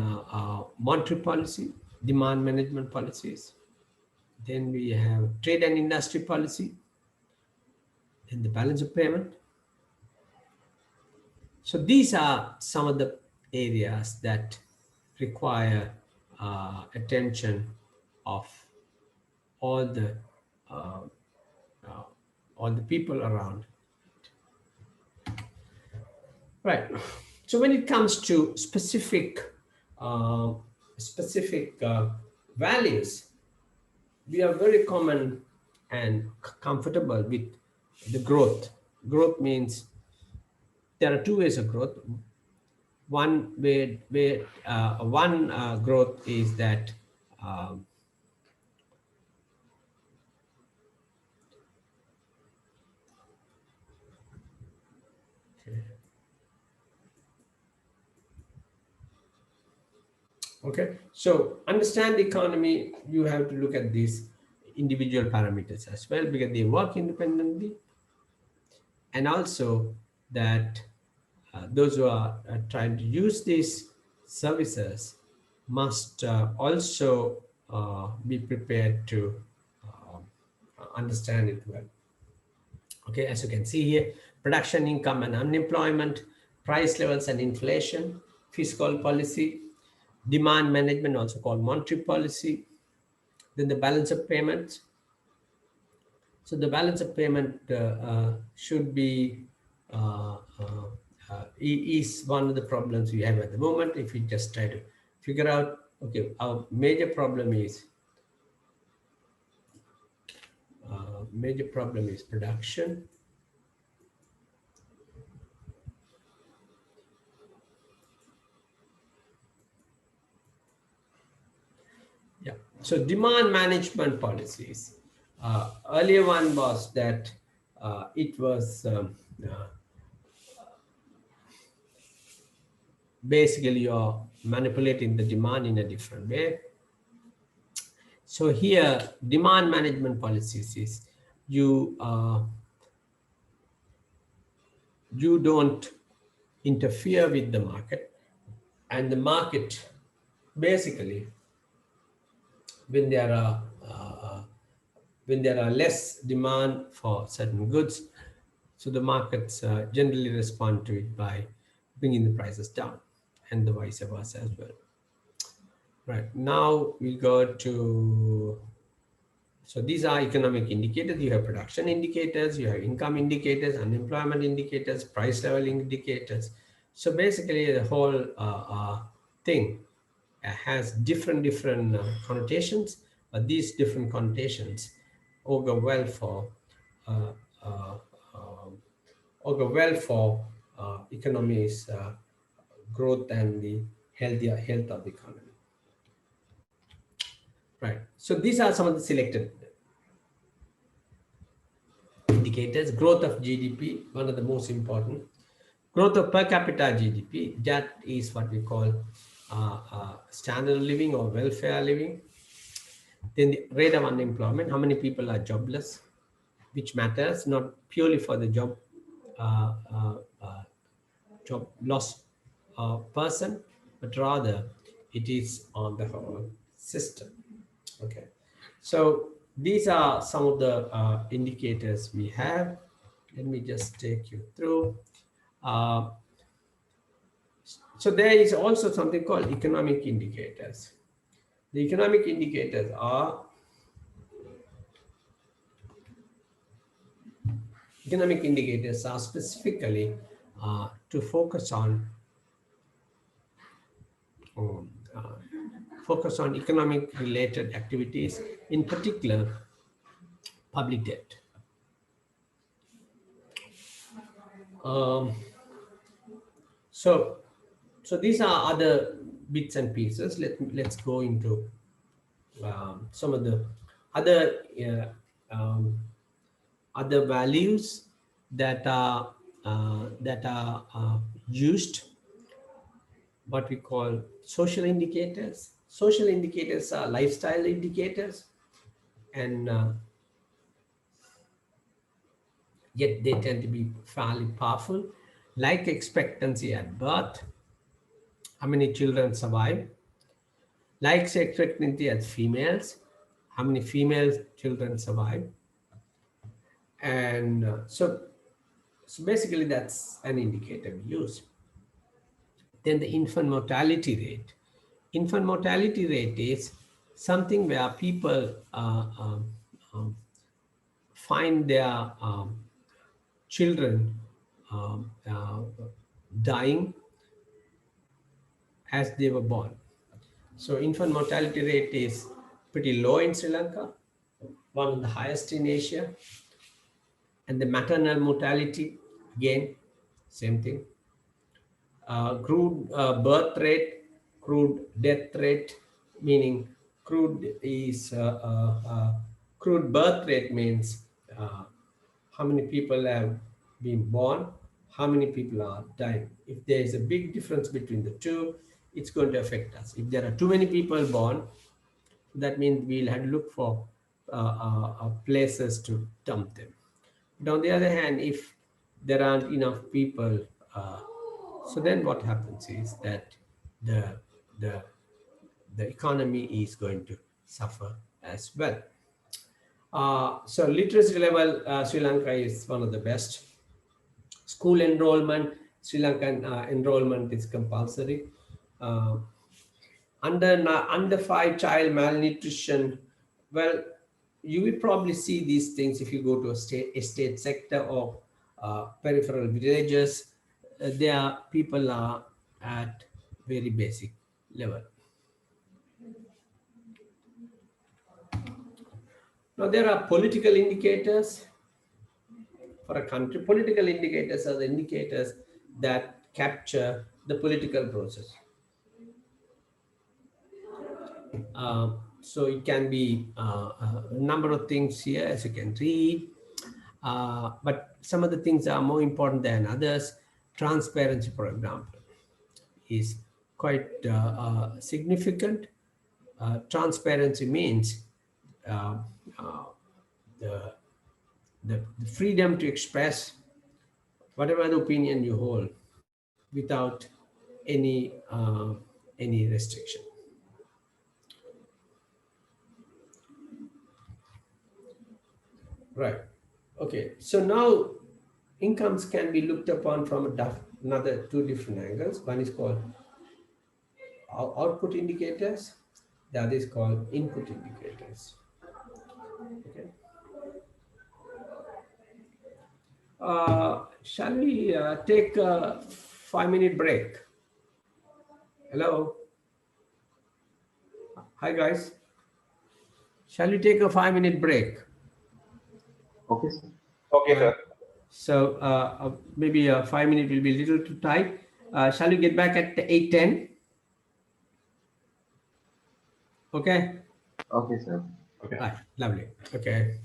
monetary policy, demand management policies, then we have trade and industry policy, then the balance of payment. So these are some of the areas that require attention of all the people around. Right. So when it comes to specific values, we are very common and comfortable with the growth. Growth means there are two ways of growth. One way, growth is that okay. So understand the economy, you have to look at these individual parameters as well, because they work independently, and also that those who are trying to use these services must also be prepared to understand it well. Okay, as you can see here, production, income, and unemployment, price levels and inflation, fiscal policy, demand management, also called monetary policy, then the balance of payments. So the balance of payment should be is one of the problems we have at the moment. If we just try to figure out, okay, our major problem is production, yeah. So demand management policies. Earlier one was that it was basically you're manipulating the demand in a different way. So here, demand management policies is you don't interfere with the market, and the market basically, when there are less demand for certain goods, so the markets generally respond to it by bringing the prices down, and the vice versa as well. Right, now we go to, so these are economic indicators. You have production indicators, you have income indicators, unemployment indicators, price level indicators. So basically the whole thing has different connotations, but these different connotations augur well for economy's growth and the health of the economy. Right. So these are some of the selected indicators. Growth of GDP, one of the most important. Growth of per capita GDP, that is what we call standard of living or welfare living. Then the rate of unemployment, how many people are jobless, which matters not purely for the job loss person, but rather it is on the whole system. Okay, so these are some of the indicators we have. Let me just take you through. So there is also something called economic indicators. The economic indicators are specifically to focus on economic related activities, in particular public debt. So these are other bits and pieces. Let's go into some of the other other values that are used, what we call social indicators. Social indicators are lifestyle indicators, and yet they tend to be fairly powerful. Life expectancy at birth, how many children survive. Life expectancy as females, how many female children survive. And so basically that's an indicator we use. Then the infant mortality rate. Infant mortality rate is something where people find their children dying as they were born. So infant mortality rate is pretty low in Sri Lanka, one of the highest in Asia. And the maternal mortality, again, same thing. Crude birth rate, crude death rate, meaning crude birth rate means how many people have been born, how many people are dying. If there is a big difference between the two, it's going to affect us. If there are too many people born, that means we'll have to look for places to dump them. But on the other hand, if there aren't enough people, so then what happens is that the economy is going to suffer as well. So literacy level, Sri Lanka is one of the best. School enrollment, Sri Lankan enrollment is compulsory. Under 5 child malnutrition, well, you will probably see these things if you go to a state sector or peripheral villages. There people are at very basic level. Now there are political indicators for a country. Political indicators are the indicators that capture the political process. So it can be a number of things here, as you can read, but some of the things are more important than others. Transparency, for example, is quite significant. Transparency means uh, uh, the, the freedom to express whatever the opinion you hold without any restriction. Right. Okay. So now incomes can be looked upon from another two different angles. One is called output indicators. The other is called input indicators. Okay. Shall we take a 5-minute break? Hello. Hi guys. Shall we take a 5-minute break? Okay, sir. Okay, sir. So maybe a 5 minute will be a little too tight. Shall we get back at 8:10? Okay. Okay, sir. Okay. Right. Lovely. Okay.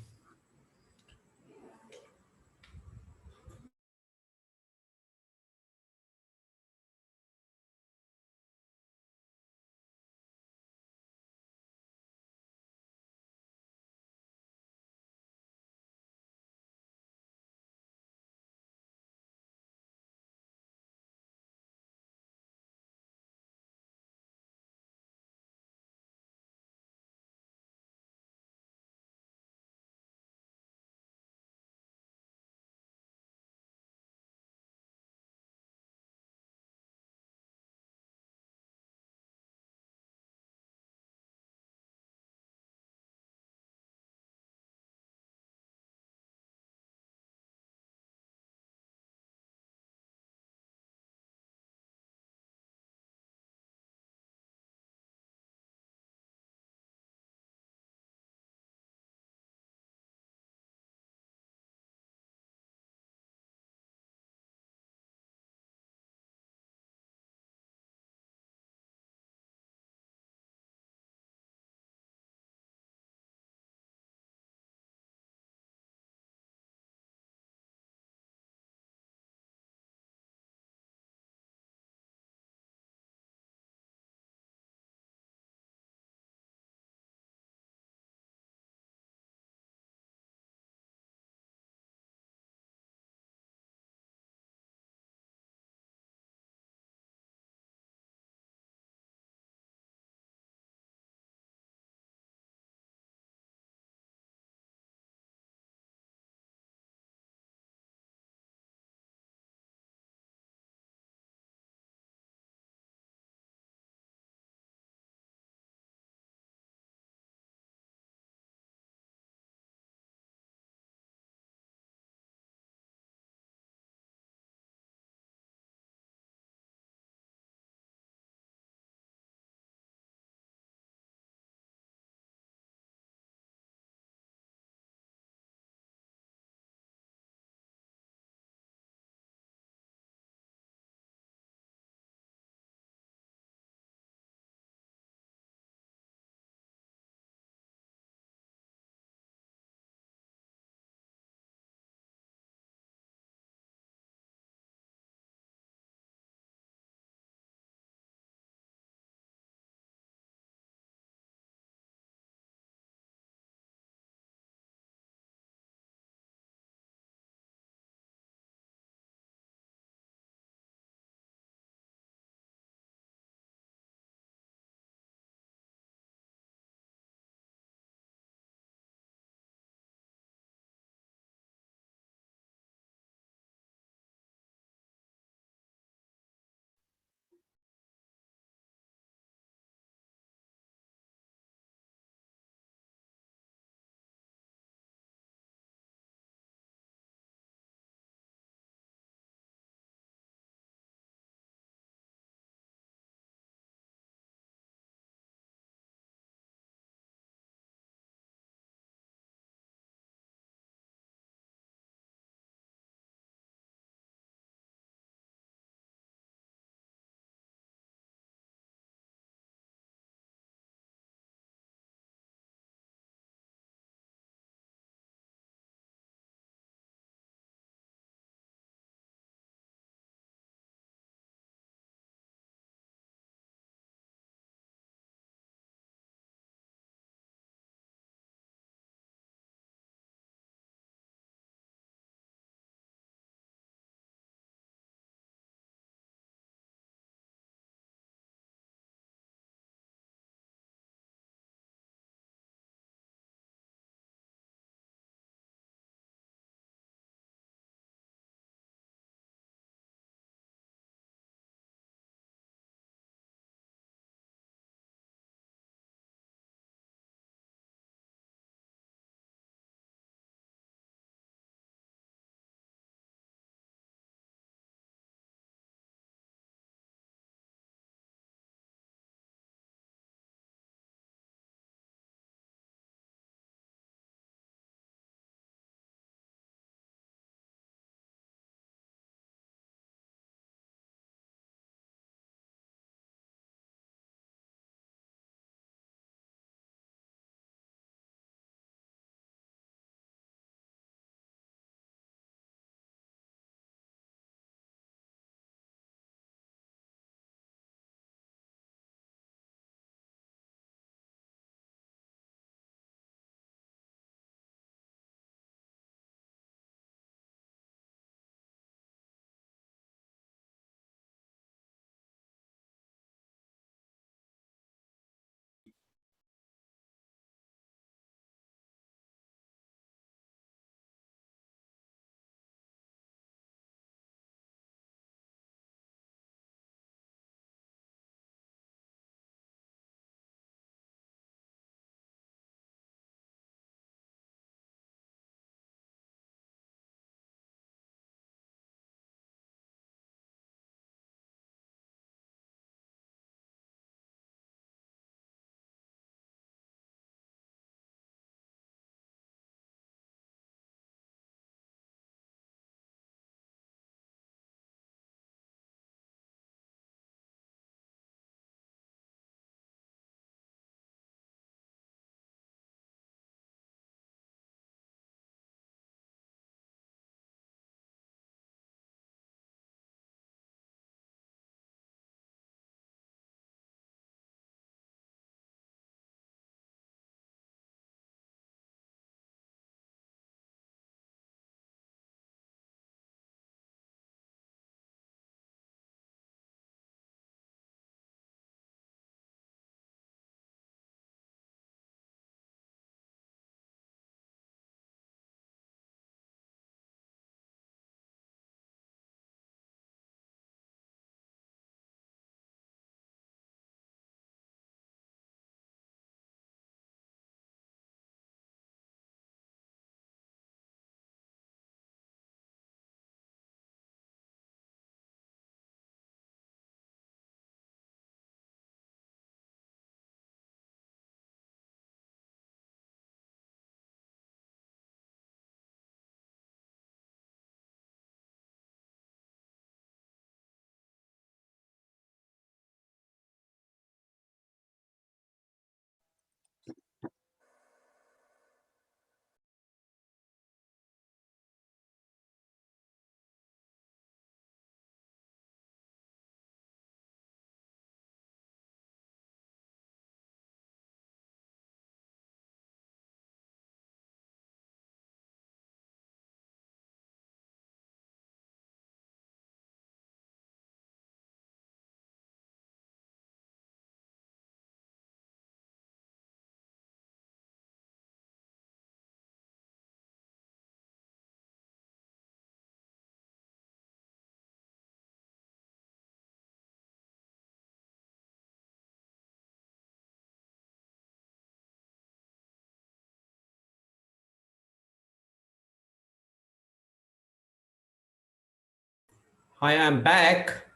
I am back.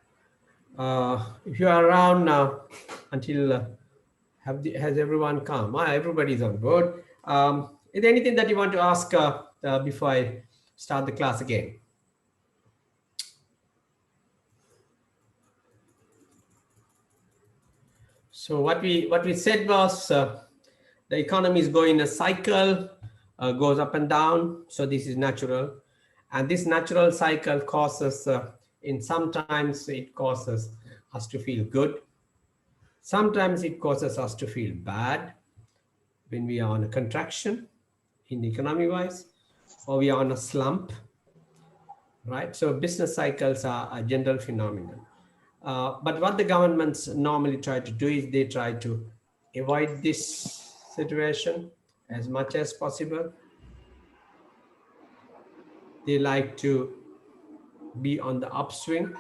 If you are around now until has everyone come? Everybody's on board. Is there anything that you want to ask before I start the class again? So what we said was the economy is going in a cycle, goes up and down. So this is natural, and this natural cycle causes in sometimes it causes us to feel good. Sometimes it causes us to feel bad when we are on a contraction in economy wise, or we are on a slump, right? So business cycles are a general phenomenon. But what the governments normally try to do is they try to avoid this situation as much as possible. They like to be on the upswing,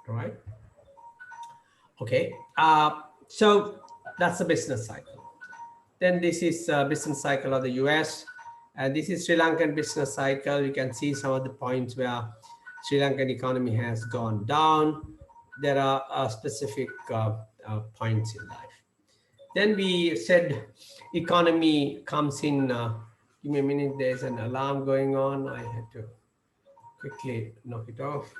right? Okay, so that's the business cycle. Then this is business cycle of the US, and this is Sri Lankan business cycle. You can see some of the points where Sri Lankan economy has gone down. There are specific points in life. Then we said economy comes in, give me a minute, there's an alarm going on. I had to quickly knock it off.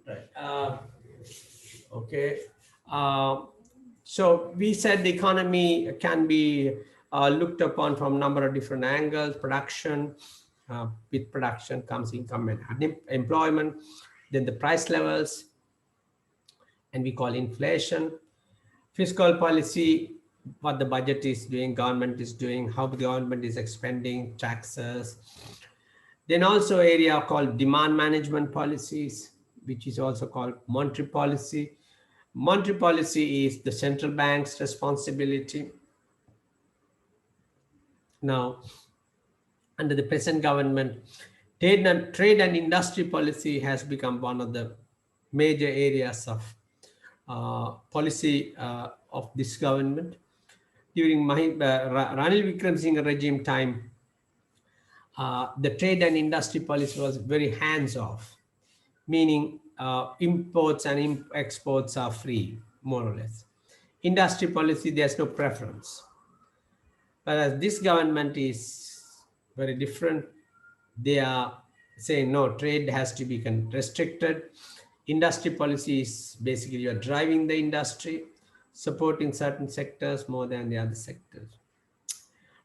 Right. Okay. So we said the economy can be looked upon from a number of different angles. Production, with production comes income and employment, then the price levels, and we call inflation. Fiscal policy, what the budget is doing, government is doing, how the government is expending taxes. Then also area called demand management policies, which is also called monetary policy. Monetary policy is the central bank's responsibility. Now, under the present government, trade and industry policy has become one of the major areas of policy of this government. During Ranil Wickremesinghe regime time, the trade and industry policy was very hands-off, meaning imports and exports are free, more or less. Industry policy, there's no preference. Whereas this government is very different. They are saying, no, trade has to be restricted. Industry policy is basically you're driving the industry, supporting certain sectors more than the other sectors.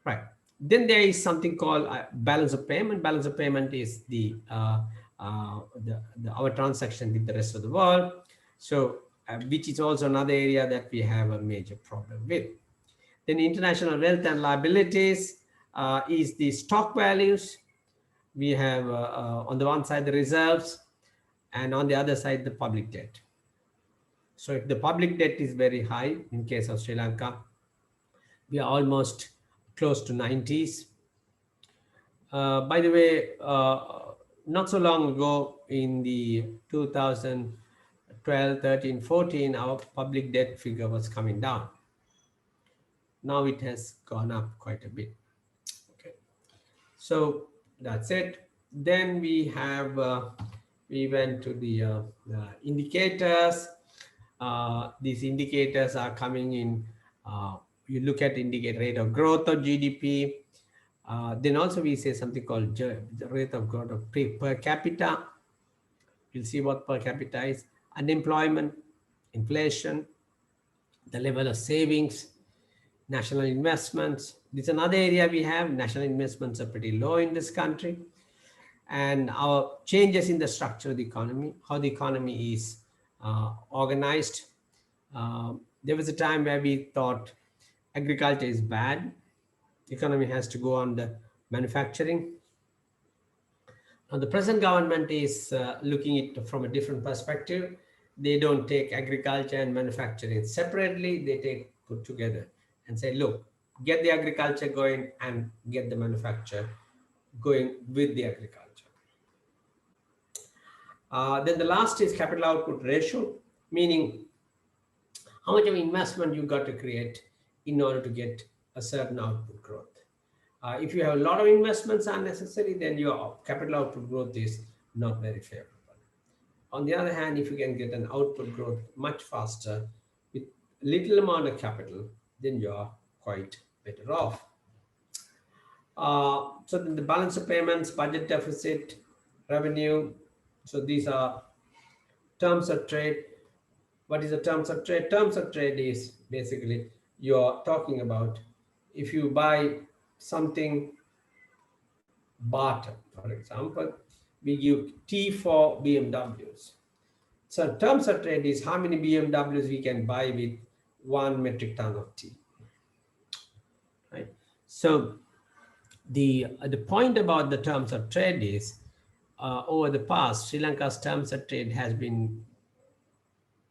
Right. Then there is something called balance of payment. Balance of payment is our transaction with the rest of the world. So, which is also another area that we have a major problem with. Then international wealth and liabilities is the stock values. We have on the one side the reserves, and on the other side the public debt. So if the public debt is very high, in case of Sri Lanka, we are almost close to 90s. By the way, not so long ago in the 2012, 13, 14, our public debt figure was coming down. Now it has gone up quite a bit. Okay, so that's it. Then we have, we went to the indicators. These indicators are coming in. You look at indicate rate of growth of GDP. Then also we say something called the rate of growth of per capita. You'll see what per capita is. Unemployment, inflation, the level of savings, national investments. This is another area we have. National investments are pretty low in this country. And our changes in the structure of the economy, how the economy is organized. There was a time where we thought agriculture is bad. The economy has to go on the manufacturing. Now the present government is looking at it from a different perspective. They don't take agriculture and manufacturing separately. They put together and say, look, get the agriculture going and get the manufacture going with the agriculture. Then the last is capital output ratio, meaning how much of investment you got to create in order to get a certain output growth. If you have a lot of investments unnecessary, then your capital output growth is not very favorable. On the other hand, if you can get an output growth much faster with little amount of capital, then you are quite better off. So then the balance of payments, budget deficit, revenue. So these are terms of trade. What is the terms of trade? Terms of trade is basically you're talking about if you buy something barter, for example, we give T for BMWs. So terms of trade is how many BMWs we can buy with 1 metric ton of T, right? So the point about the terms of trade is over the past, Sri Lanka's terms of trade has been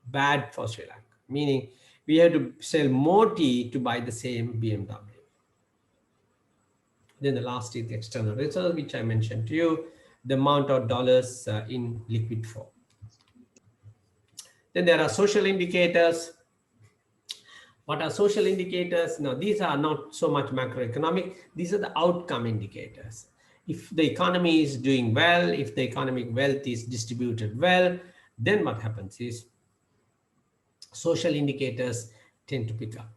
bad for Sri Lanka, meaning we have to sell more T to buy the same BMW. Then the last is the external reserve, which I mentioned to you, the amount of dollars in liquid form. Then there are social indicators. What are social indicators? Now, these are not so much macroeconomic. These are the outcome indicators. If the economy is doing well, if the economic wealth is distributed well, then what happens is social indicators tend to pick up.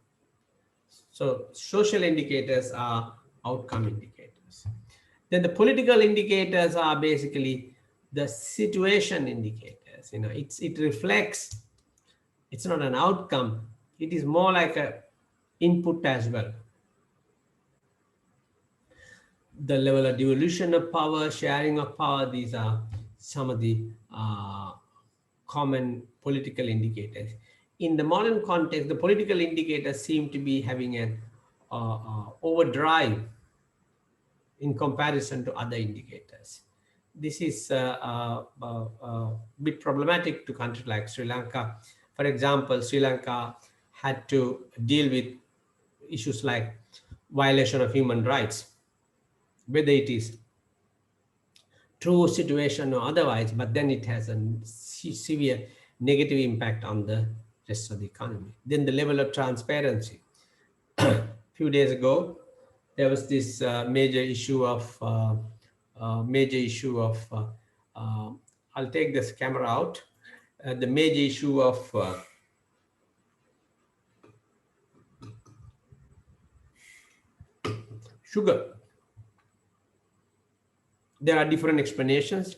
So social indicators are outcome indicators. Then the political indicators are basically the situation indicators. You know, it reflects, it's not an outcome. It is more like a input as well. The level of devolution of power, sharing of power, these are some of the common political indicators. In the modern context, the political indicators seem to be having an overdrive in comparison to other indicators. This is a bit problematic to countries like Sri Lanka. For example, Sri Lanka had to deal with issues like violation of human rights, whether it is true situation or otherwise, but then it has a severe negative impact on the rest of the economy. Then the level of transparency. A few days ago, there was this major issue of I'll take this camera out. The major issue of sugar. There are different explanations,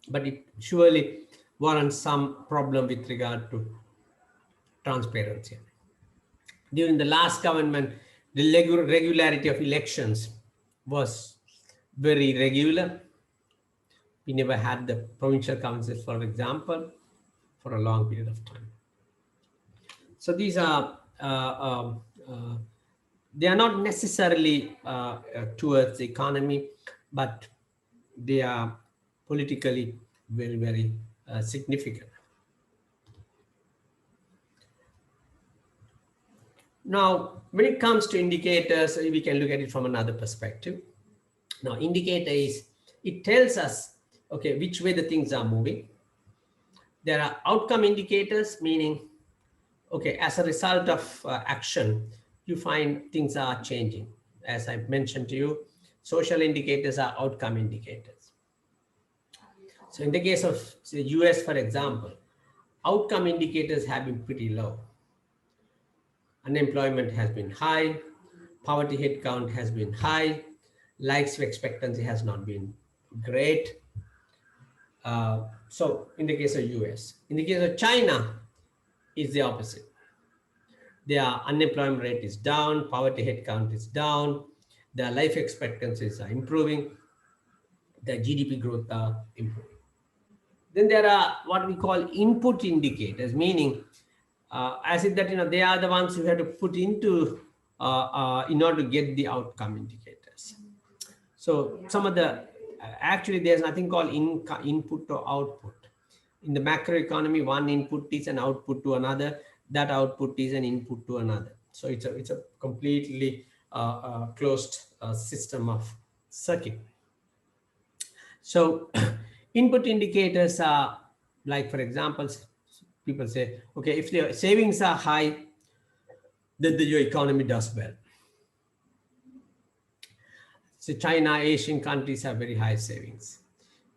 but it surely warrants some problem with regard to transparency. During the last government, the regularity of elections was very irregular. We never had the provincial councils, for example, for a long period of time. So these are, they are not necessarily towards the economy, but they are politically very, very significant. Now, when it comes to indicators, we can look at it from another perspective. Now, indicator is, it tells us, okay, which way the things are moving. There are outcome indicators, meaning, okay, as a result of action, you find things are changing. As I mentioned to you, social indicators are outcome indicators. So in the case of the US, for example, outcome indicators have been pretty low. Unemployment has been high, poverty headcount has been high, life expectancy has not been great. So in the case of US, in the case of China, it's the opposite. Their unemployment rate is down, poverty headcount is down, their life expectancies are improving, their GDP growth are improving. Then there are what we call input indicators, meaning as if that, you know, they are the ones who have to put into in order to get the outcome indicators. So some of the, actually there's nothing called input or output. In the macroeconomy, one input is an output to another, that output is an input to another. So it's a completely closed system of circuit. So input indicators are like, for example, people say, okay, if your savings are high, then your economy does well. So China, Asian countries have very high savings.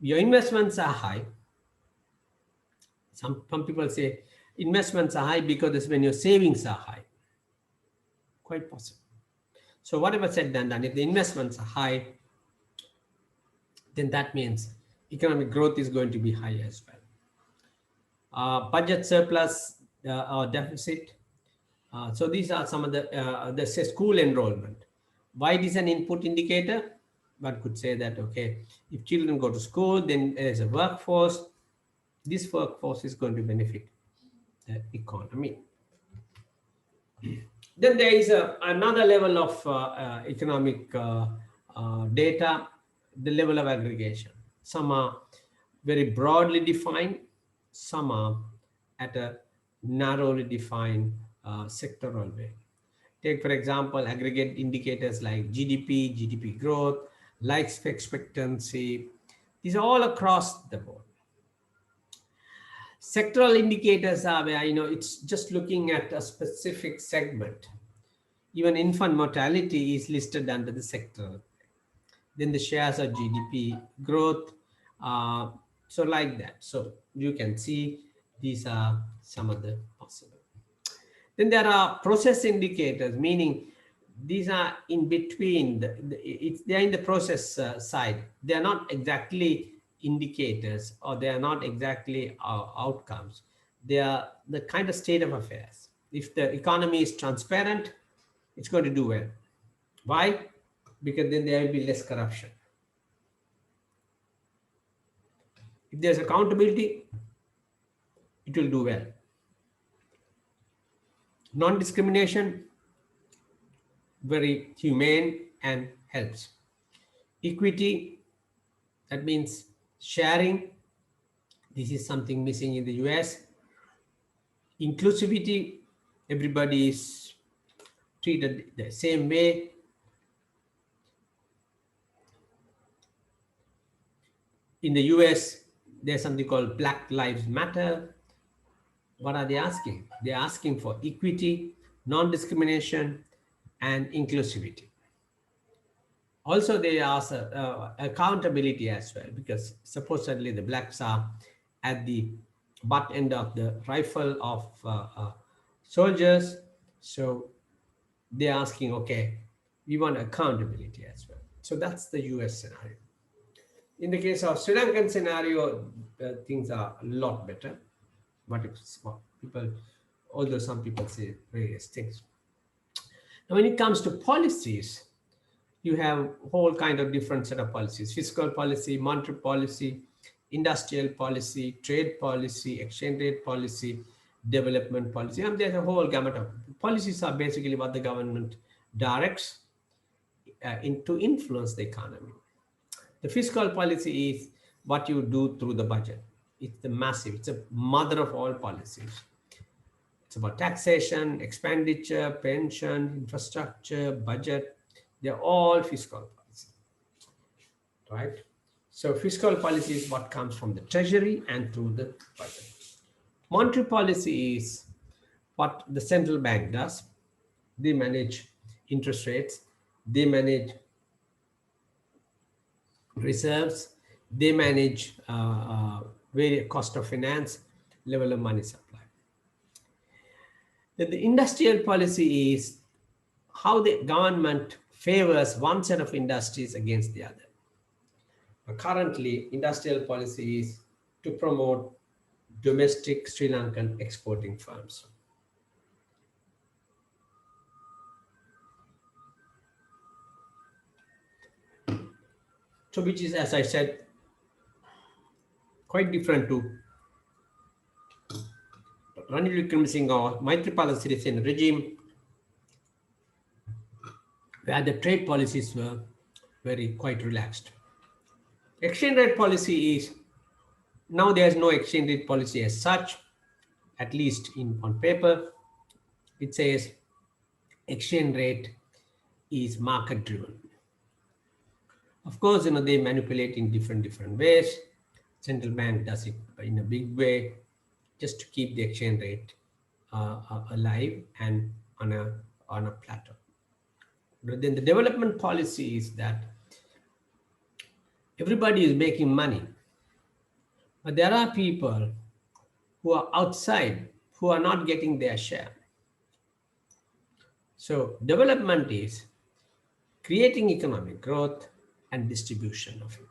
Your investments are high. Some people say investments are high because that's when your savings are high. Quite possible. So whatever said and done, if the investments are high, then that means economic growth is going to be high as well. Budget surplus or deficit. So these are some of the say school enrollment. Why it is an input indicator? One could say that, okay, if children go to school, then there's a workforce. This workforce is going to benefit the economy. Then there is another level of economic data, the level of aggregation. Some are very broadly defined, some are at a narrowly defined sectoral way. Take, for example, aggregate indicators like GDP, GDP growth, life expectancy. These are all across the board. Sectoral indicators are where, it's just looking at a specific segment. Even infant mortality is listed under the sectoral. Then the shares of GDP growth. So like that. So you can see these are some of the possible. Then there are process indicators, meaning these are in between. They're in the process side. They're not exactly indicators, or they are not exactly outcomes. They are the kind of state of affairs. If the economy is transparent, it's going to do well. Why? Because then there will be less corruption. If there's accountability, it will do well. Non-discrimination, very humane and helps. Equity, that means sharing. This is something missing in the US. Inclusivity, everybody is treated the same way. In the US, there's something called Black Lives Matter. What are they asking? They're asking for equity, non-discrimination, and inclusivity. Also, they ask accountability as well, because supposedly the blacks are at the butt end of the rifle of soldiers. So they're asking, okay, we want accountability as well. So that's the US scenario. In the case of Sri Lankan scenario, things are a lot better. But people, although some people say various things. Now, when it comes to policies, you have a whole kind of different set of policies: fiscal policy, monetary policy, industrial policy, trade policy, exchange rate policy, development policy. And there's a whole gamut of policies. Are basically what the government directs to influence the economy. The fiscal policy is what you do through the budget. It's the massive, it's a mother of all policies. It's about taxation, expenditure, pension, infrastructure, budget. They're all fiscal policy, right? So fiscal policy is what comes from the treasury and through the budget. Monetary policy is what the central bank does. They manage interest rates, they manage reserves, they manage various cost of finance, level of money supply. Then the industrial policy is how the government favors one set of industries against the other. Currently, industrial policy is to promote domestic Sri Lankan exporting firms. So which is, as I said, quite different to Ranil Wickremesinghe or Maithripala Sirisena regime, where the trade policies were quite relaxed. Exchange rate policy is, now there is no exchange rate policy as such, at least on paper. It says exchange rate is market driven. Of course, they manipulate in different ways. Central bank does it in a big way, just to keep the exchange rate alive and on a plateau. But then the development policy is that everybody is making money, but there are people who are outside who are not getting their share. So development is creating economic growth and distribution of it.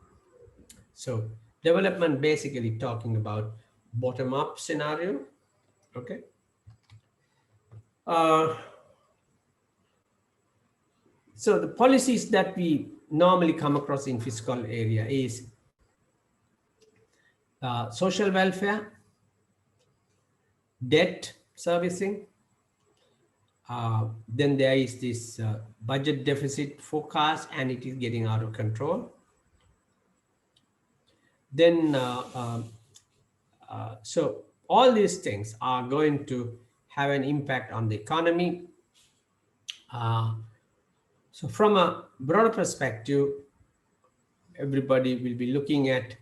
So development basically talking about bottom-up scenario, okay? So the policies that we normally come across in fiscal area is social welfare, debt servicing, then there is this budget deficit forecast and it is getting out of control. Then, so all these things are going to have an impact on the economy. So from a broader perspective, everybody will be looking at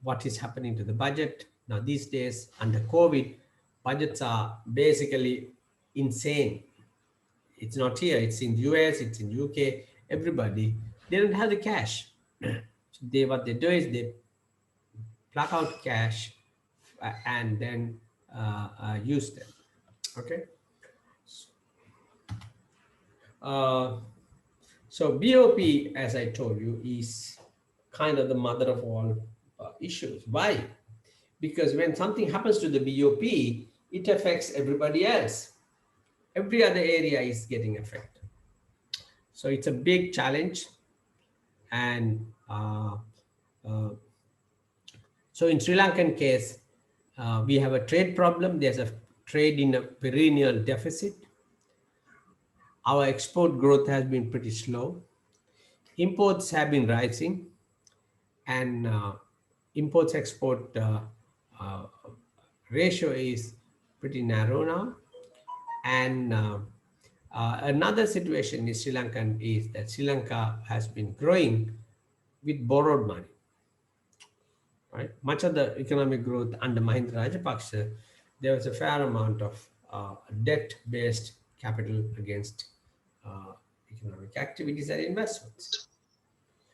what is happening to the budget. Now these days under COVID, budgets are basically insane. It's not here, it's in US, it's in UK, everybody, they don't have the cash. So what they do is they pluck out cash and then use them, okay? So BOP, as I told you, is kind of the mother of all issues. Why? Because when something happens to the BOP, it affects everybody else. Every other area is getting affected. So it's a big challenge. And so in Sri Lankan case, we have a trade problem. There's a trade in a perennial deficit. Our export growth has been pretty slow. Imports have been rising, and imports-export ratio is pretty narrow now. And another situation in Sri Lankan is that Sri Lanka has been growing with borrowed money. Right? Much of the economic growth under Mahinda Rajapaksa, there was a fair amount of debt-based capital against economic activities and investments.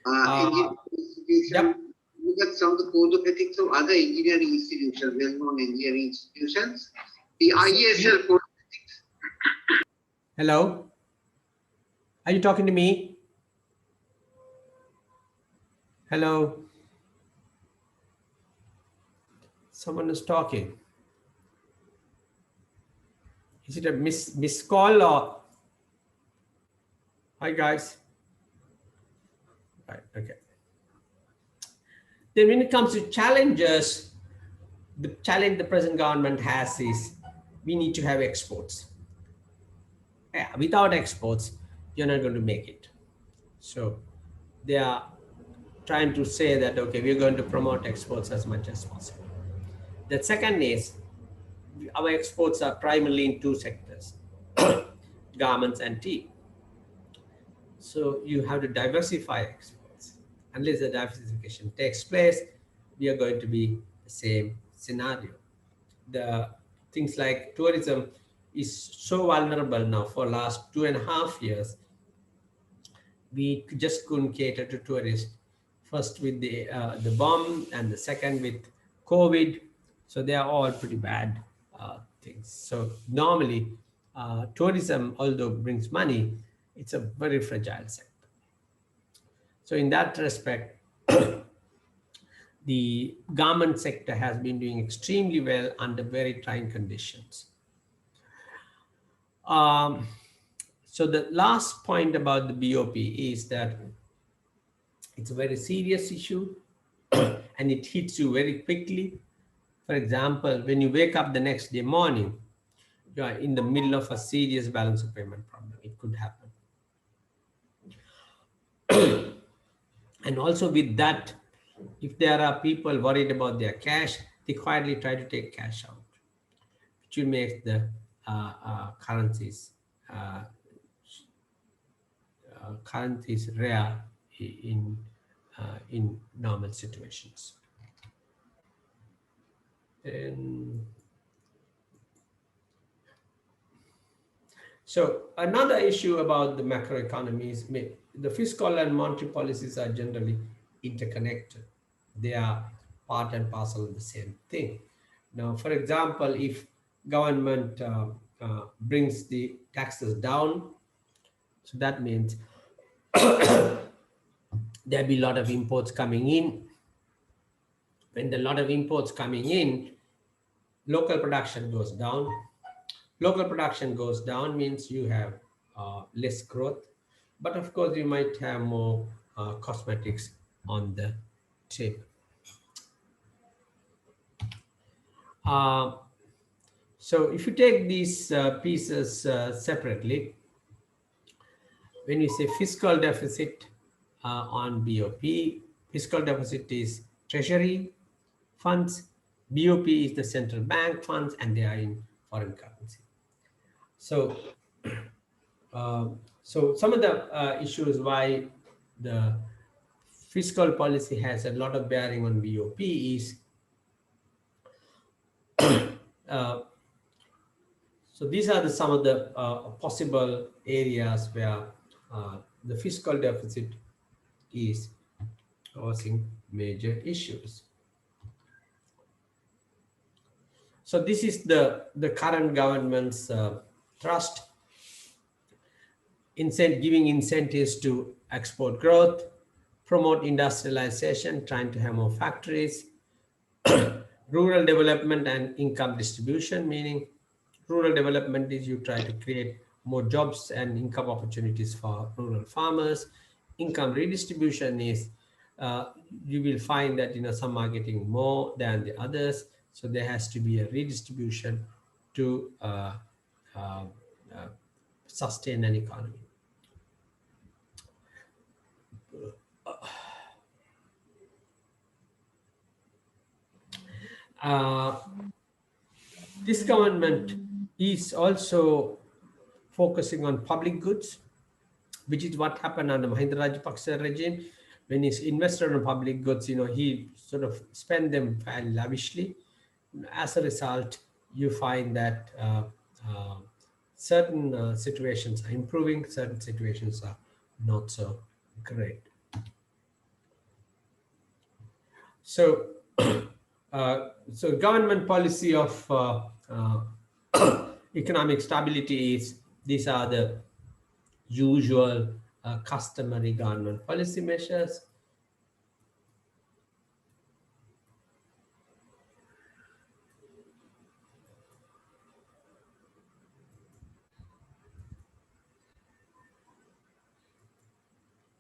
Yep. Look at some of the code of ethics of other engineering institutions, well-known engineering institutions. The IESL code of ethics. Hello? Are you talking to me? Hello? Someone is talking. Is it a miss call or? Hi guys. Right, okay. Then when it comes to challenges, the challenge the present government has is we need to have exports. Yeah, without exports, you're not going to make it. So they are trying to say that, okay, we're going to promote exports as much as possible. The second is our exports are primarily in two sectors, garments and tea. So you have to diversify exports. Unless the diversification takes place, we are going to be the same scenario. The things like tourism is so vulnerable now for last 2.5 years. We just couldn't cater to tourists. First with the bomb and the second with COVID. So they are all pretty bad things. So normally tourism, although brings money, it's a very fragile sector. So in that respect, the garment sector has been doing extremely well under very trying conditions. So the last point about the BOP is that it's a very serious issue and it hits you very quickly. For example, when you wake up the next day morning, you are in the middle of a serious balance of payment problem. It could happen. And also with that, if there are people worried about their cash, they quietly try to take cash out, which will make the currencies rare in normal situations. And so another issue about the macroeconomy is the fiscal and monetary policies are generally interconnected. They are part and parcel of the same thing. Now, for example, if government brings the taxes down, so that means there'll be a lot of imports coming in. When there are a lot of imports coming in, local production goes down. Local production goes down means you have less growth, but of course you might have more cosmetics on the table. So if you take these pieces separately, when you say fiscal deficit on BOP, fiscal deficit is treasury funds, BOP is the central bank funds, and they are in foreign currency. So, so some of the issues why the fiscal policy has a lot of bearing on BOP is so these are some of the possible areas where the fiscal deficit is causing major issues. So this is the current government's thrust, giving incentives to export growth, promote industrialization, trying to have more factories, rural development and income distribution, meaning rural development is you try to create more jobs and income opportunities for rural farmers. Income redistribution is you will find that some are getting more than the others, so there has to be a redistribution to sustain an economy. This government is also focusing on public goods, which is what happened under Mahinda Rajapaksa regime. When he invested on public goods, he sort of spent them fairly lavishly. As a result, you find that certain situations are improving, certain situations are not so great. So, so government policy of economic stability is, these are the usual customary government policy measures.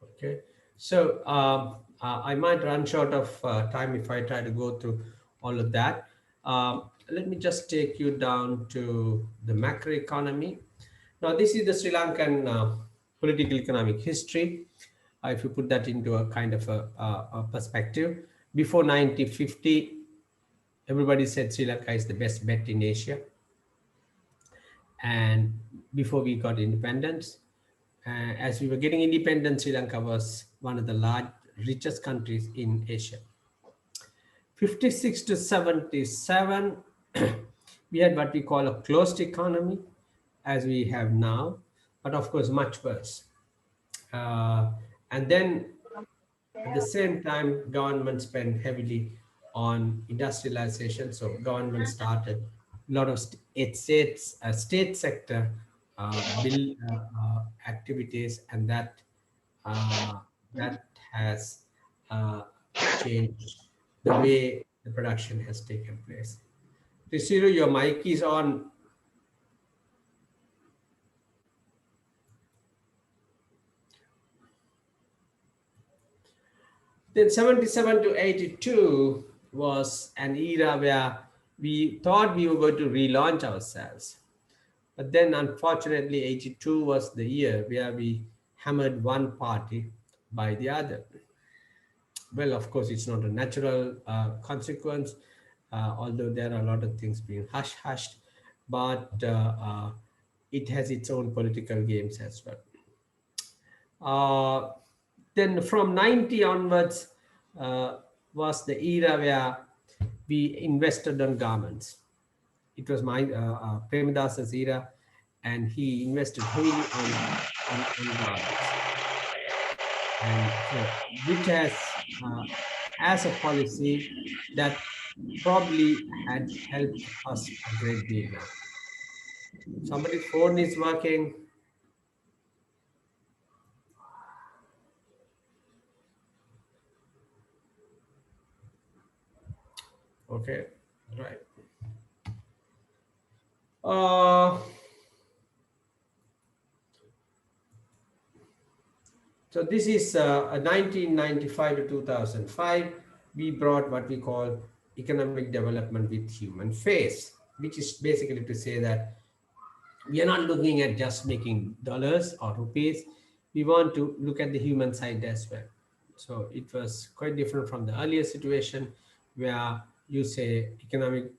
Okay, so I might run short of time if I try to go through all of that. Let me just take you down to the macroeconomy. Now, this is the Sri Lankan political economic history. If you put that into a kind of a perspective, before 1950, everybody said Sri Lanka is the best bet in Asia. And before we got independence, as we were getting independence, Sri Lanka was one of the richest countries in Asia. 56 to 77, we had what we call a closed economy, as we have now, but of course much worse. And then at the same time, government spent heavily on industrialization. So government started a lot of state sector build activities, and that has changed the way the production has taken place. Tisiru, your mic is on. Then 77 to 82 was an era where we thought we were going to relaunch ourselves. But then unfortunately, 82 was the year where we hammered one party by the other. Well, of course, it's not a natural consequence, although there are a lot of things being hushed, but it has its own political games as well. Then from 90 onwards was the era where we invested on garments. It was my Premadasa's era, and he invested heavily on garments. and so which has as a policy that probably had helped us a great deal now. Somebody's phone is working. Okay, right. So this is 1995 to 2005. We brought what we call economic development with human face, which is basically to say that we are not looking at just making dollars or rupees. We want to look at the human side as well. So it was quite different from the earlier situation where you say economic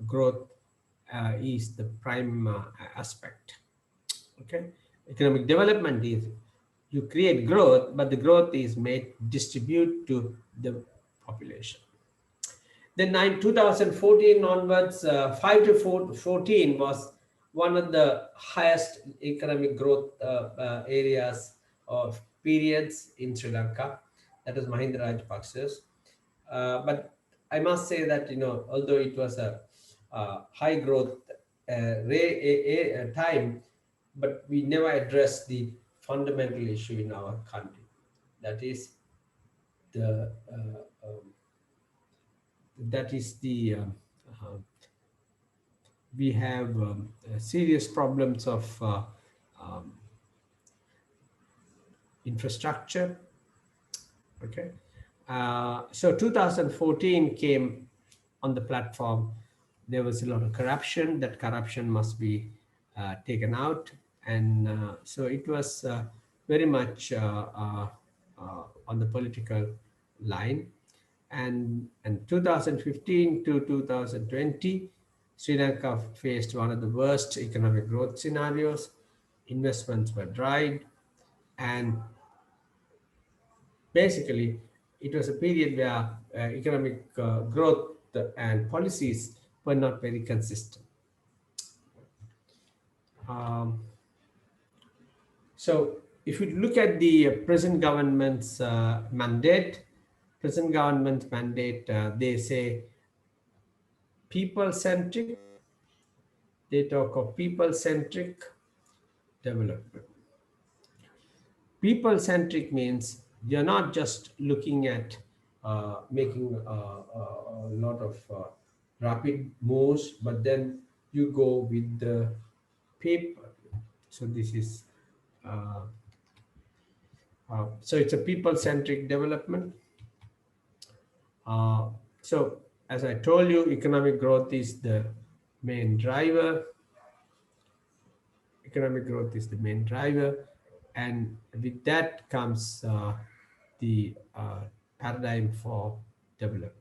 growth is the prime aspect. Okay, economic development is you create growth, but the growth is made distribute to the population. Then 2014 onwards, 5 to 14 was one of the highest economic growth areas of periods in Sri Lanka. That was Mahinda Rajapaksa's. But I must say that, although it was a high growth time, but we never addressed the fundamental issue in our country. That is the we have serious problems of infrastructure. Okay, so 2014 came on the platform. There was a lot of corruption. That corruption must be taken out, and so it was very much on the political line. And 2015 to 2020, Sri Lanka faced one of the worst economic growth scenarios. Investments were dried, and basically it was a period where economic growth and policies were not very consistent. So if you look at the present government's mandate, they say people-centric. They talk of people-centric development. People-centric means you're not just looking at making a lot of rapid moves, but then you go with the people. So this is so it's a people-centric development. So as I told you, economic growth is the main driver. Economic growth is the main driver, and with that comes the paradigm for development.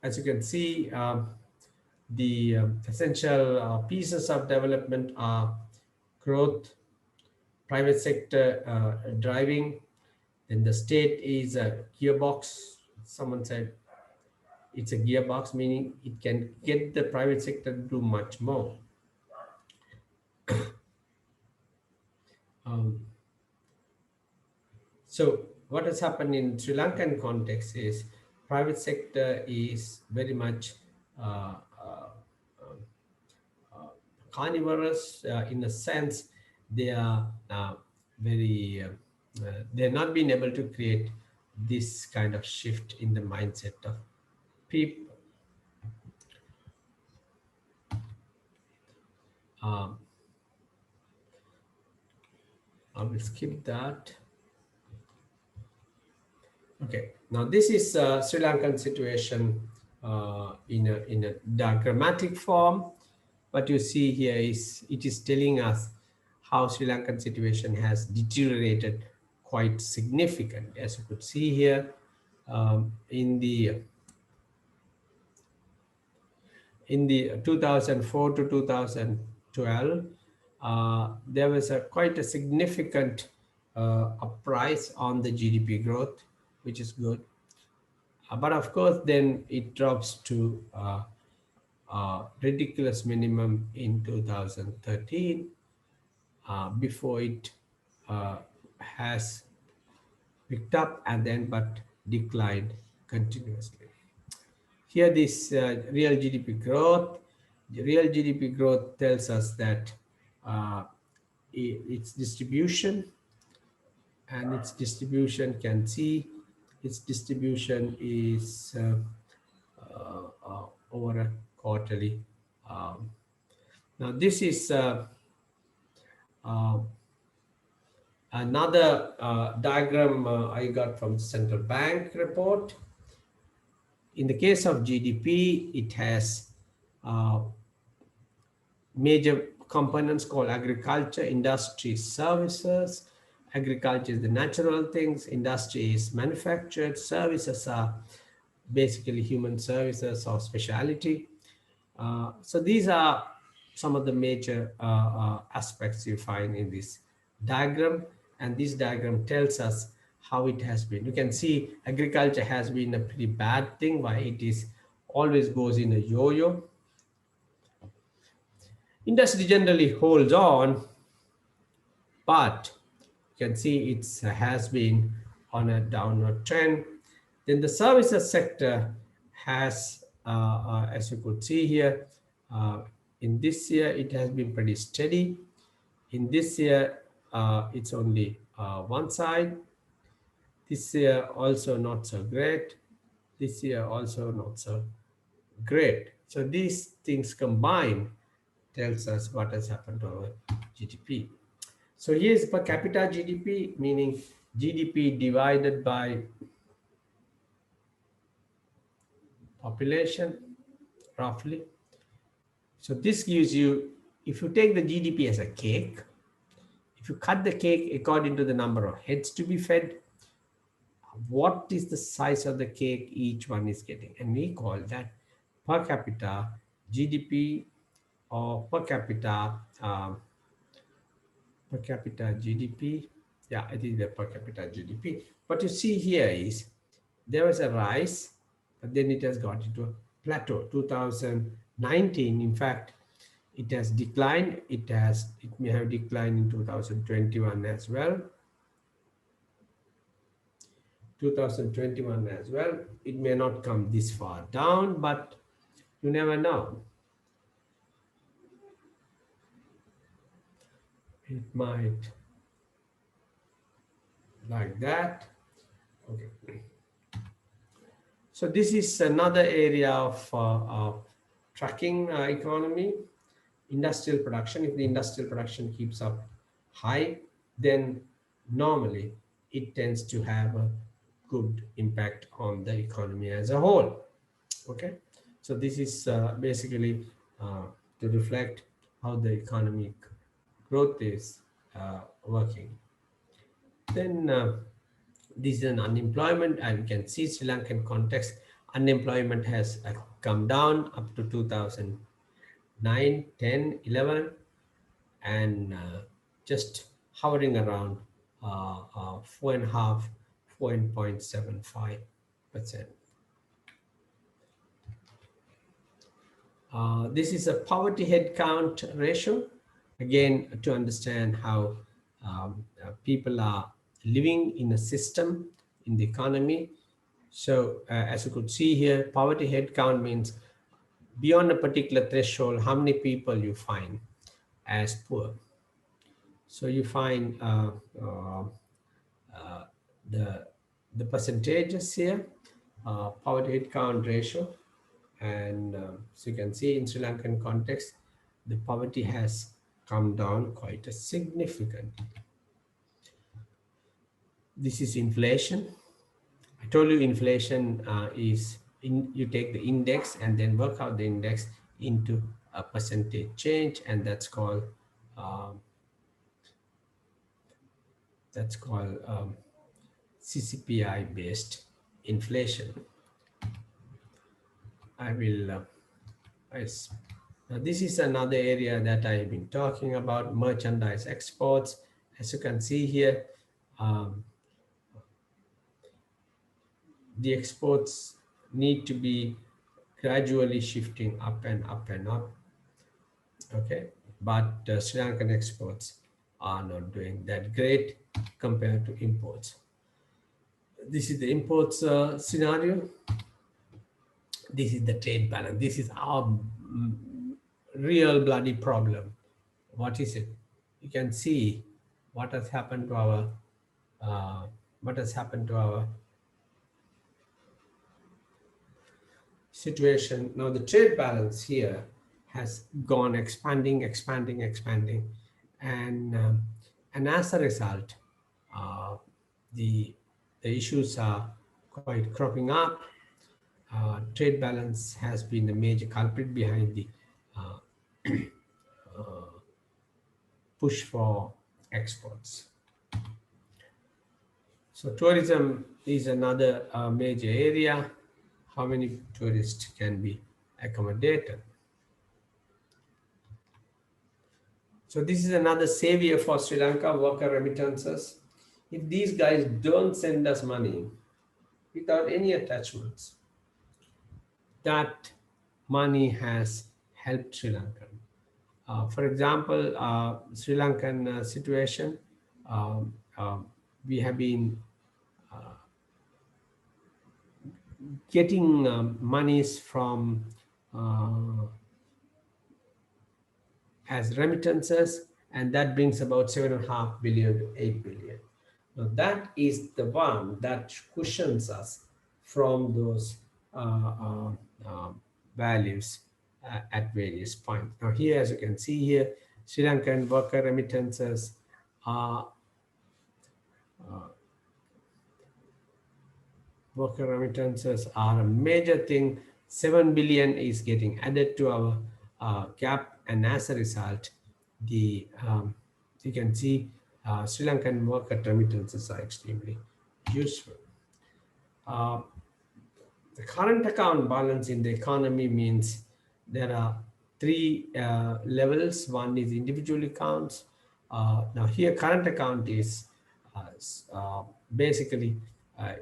As you can see, the essential pieces of development are growth, private sector driving, then the state is a gearbox. Someone said it's a gearbox, meaning it can get the private sector to do much more. So what has happened in Sri Lankan context is private sector is very much carnivorous in a sense. They are they're not being able to create this kind of shift in the mindset of people. I will skip that. Okay, now this is Sri Lankan situation in a diagrammatic form. What you see here is it is telling us how Sri Lankan situation has deteriorated quite significant. As you could see here, in the 2004 to 2012, there was quite a significant uprise on the GDP growth, which is good. But of course, then it drops to ridiculous minimum in 2013 before it has picked up and then but declined continuously. Here this real GDP growth, the real GDP growth tells us that its distribution, and its distribution can see its distribution is over a quarterly. Now this is another diagram I got from the central bank report. In the case of GDP, it has major components called agriculture, industry, services. Agriculture is the natural things, industry is manufactured, services are basically human services or specialty. So these are some of the major aspects you find in this diagram, and this diagram tells us how it has been. You can see agriculture has been a pretty bad thing, why it is always goes in a yo-yo. Industry generally holds on, but you can see it has been on a downward trend. Then the services sector has, as you could see here, in this year it has been pretty steady. In this year, it's only one side. This year also not so great. This year also not so great. So these things combined tells us what has happened to our GDP. So here's per capita GDP, meaning GDP divided by population, roughly. So this gives you, if you take the GDP as a cake, if you cut the cake according to the number of heads to be fed, what is the size of the cake each one is getting? And we call that per capita GDP or per capita GDP. Yeah, I think the per capita GDP. What you see here is there was a rise, but then it has got into a plateau. 2019, in fact, it has declined. It may have declined in 2021 as well. 2021 as well. It may not come this far down, but you never know. It might like that. Okay. So this is another area of tracking economy, industrial production. If the industrial production keeps up high, then normally it tends to have a good impact on the economy as a whole. Okay, so this is basically to reflect how the economic growth is working. Then this is an unemployment, and you can see Sri Lankan context, unemployment has come down up to 2009, 10, 11, and just hovering around 4.5, 4.75%. This is a poverty headcount ratio, again, to understand how people are living in a system, in the economy. So as you could see here, poverty headcount means beyond a particular threshold, how many people you find as poor. So you find the percentages here, poverty headcount ratio. And so you can see in Sri Lankan context, the poverty has come down quite a significant. This is inflation. I told you inflation is, you take the index and then work out the index into a percentage change, and that's called CCPI based inflation. I will now this is another area that I've been talking about, merchandise exports. As you can see here, the exports need to be gradually shifting up and up and up. Okay, but Sri Lankan exports are not doing that great compared to imports. This is the imports scenario. This is the trade balance. This is our real bloody problem. What is it? You can see what has happened to our situation. Now the trade balance here has gone expanding, and as a result, the issues are quite cropping up. Trade balance has been a major culprit behind the push for exports. So tourism is another major area. How many tourists can be accommodated? So this is another savior for Sri Lanka, worker remittances. If these guys don't send us money without any attachments, that money has helped Sri Lanka. For example, Sri Lankan situation, we have been getting monies from as remittances, and that brings about 7.5 billion to 8 billion. Now that is the one that cushions us from those values at various points. Now here, as you can see here, Sri Lankan worker remittances are a major thing. 7 billion is getting added to our cap, and as a result, the you can see Sri Lankan worker remittances are extremely useful. The current account balance in the economy means there are three levels. One is individual accounts. Now here, current account is basically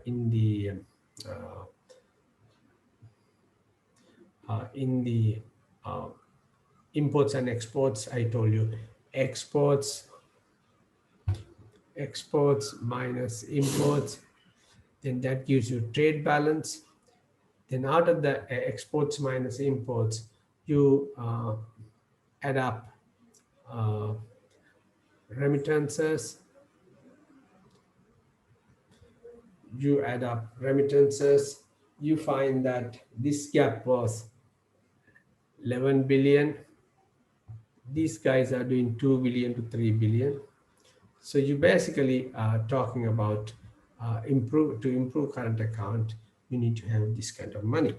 in the imports and exports. I told you exports minus imports, then that gives you trade balance. Then out of the exports minus imports, you add up remittances. You find that this gap was 11 billion. These guys are doing 2 billion to 3 billion. So you basically are talking about improve current account, you need to have this kind of money.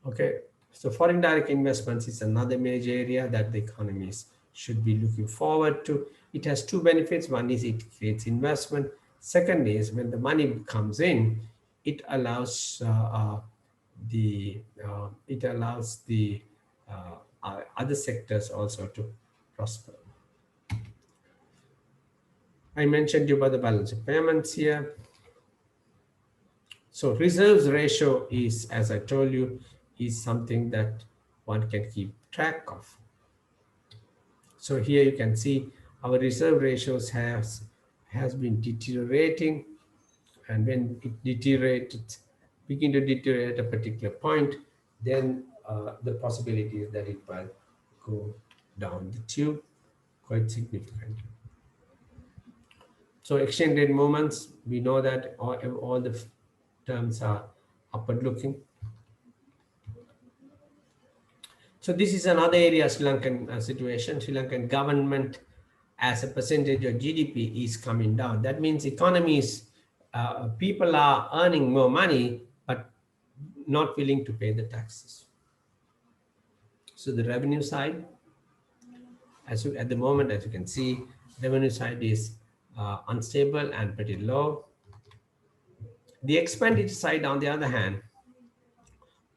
Okay, so foreign direct investments is another major area that the economies should be looking forward to. It has two benefits. One is it creates investment. Second is when the money comes in, it allows the other sectors also to prosper. I mentioned you about the balance of payments here. So reserves ratio is, as I told you, is something that one can keep track of. So here you can see our reserve ratios has been deteriorating, and when it begin to deteriorate at a particular point, then the possibility is that it will go down the tube quite significantly. So exchange rate movements, we know that all the terms are upward looking. So this is another area, Sri Lankan situation. Sri Lankan government as a percentage of GDP is coming down. That means economies, people are earning more money, but not willing to pay the taxes. So the revenue side, at the moment, as you can see, revenue side is unstable and pretty low. The expenditure side, on the other hand,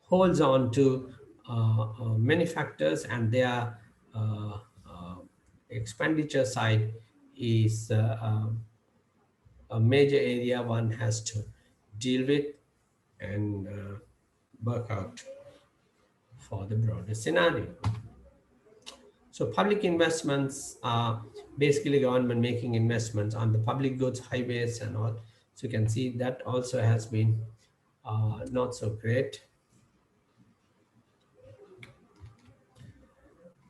holds on to many factors, and their expenditure side is a major area one has to deal with and work out for the broader scenario. So public investments are basically government making investments on the public goods, highways and all. So you can see that also has been not so great.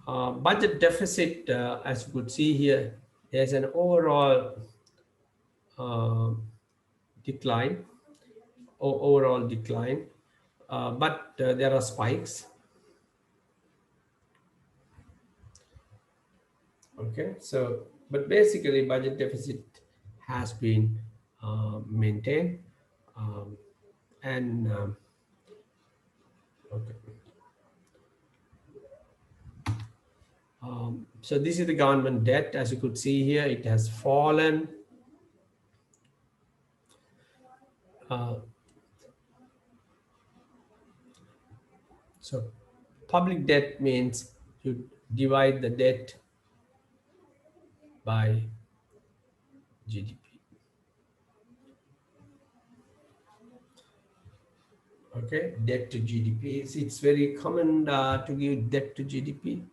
Budget deficit, as you could see here, there's an overall decline, but there are spikes. Okay, so but basically budget deficit has been maintained, and okay. So this is the government debt. As you could see here, it has fallen. So public debt means you divide the debt by GDP. Okay, debt to GDP. It's very common to give debt to GDP.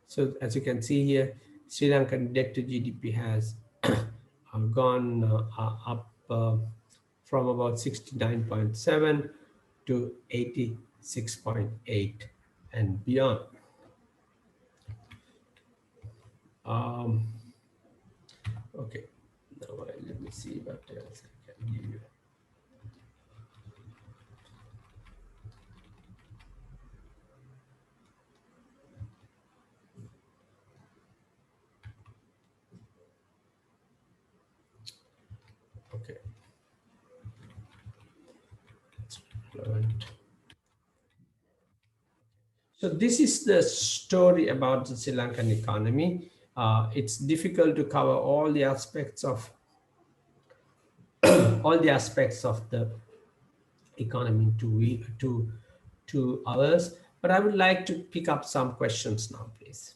So as you can see here, Sri Lankan debt to GDP has gone up from about 69.7 to 86.8 and beyond. Okay, now let me see what else I can give you. Okay. So this is the story about the Sri Lankan economy. It's difficult to cover all the aspects of the economy in 2 hours, but I would like to pick up some questions now, please.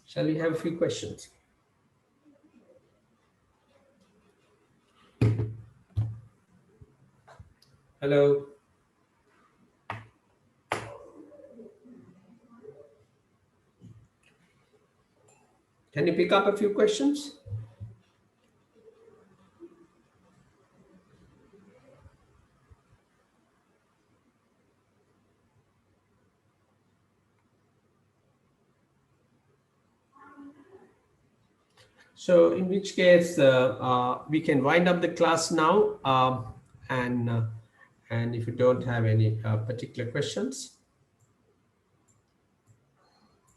Shall we have a few questions? Hello. Can you pick up a few questions? So in which case we can wind up the class now, and if you don't have any particular questions,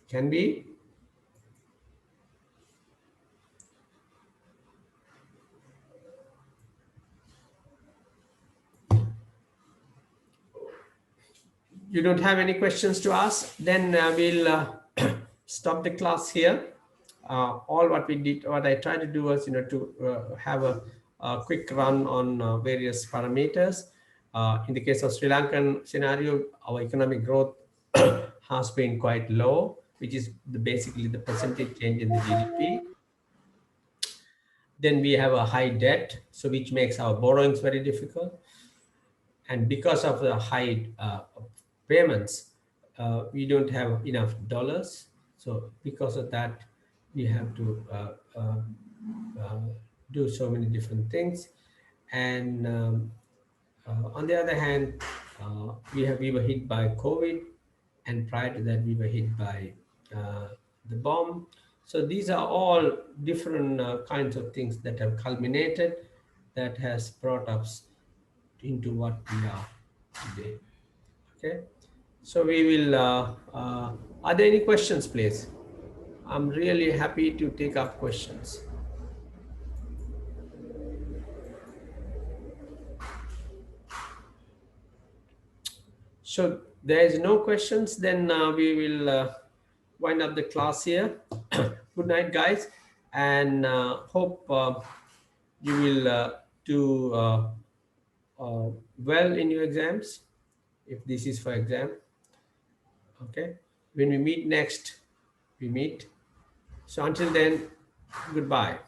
can we? You don't have any questions to ask, then we'll stop the class here. All what I tried to do was, to have a quick run on various parameters. In the case of Sri Lankan scenario, our economic growth has been quite low, which is basically the percentage change in the GDP. Then we have a high debt, so which makes our borrowings very difficult. And because of the high payments, we don't have enough dollars. So because of that, we have to do so many different things. And on the other hand, we were hit by COVID, and prior to that, we were hit by the bomb. So these are all different kinds of things that have culminated, that has brought us into what we are today. Okay, so we will, are there any questions, please? I'm really happy to take up questions. So there is no questions, then we will wind up the class here. Good night, guys, and hope you will do well in your exams, if this is for exam. Okay, when we meet next, we meet. So until then, goodbye.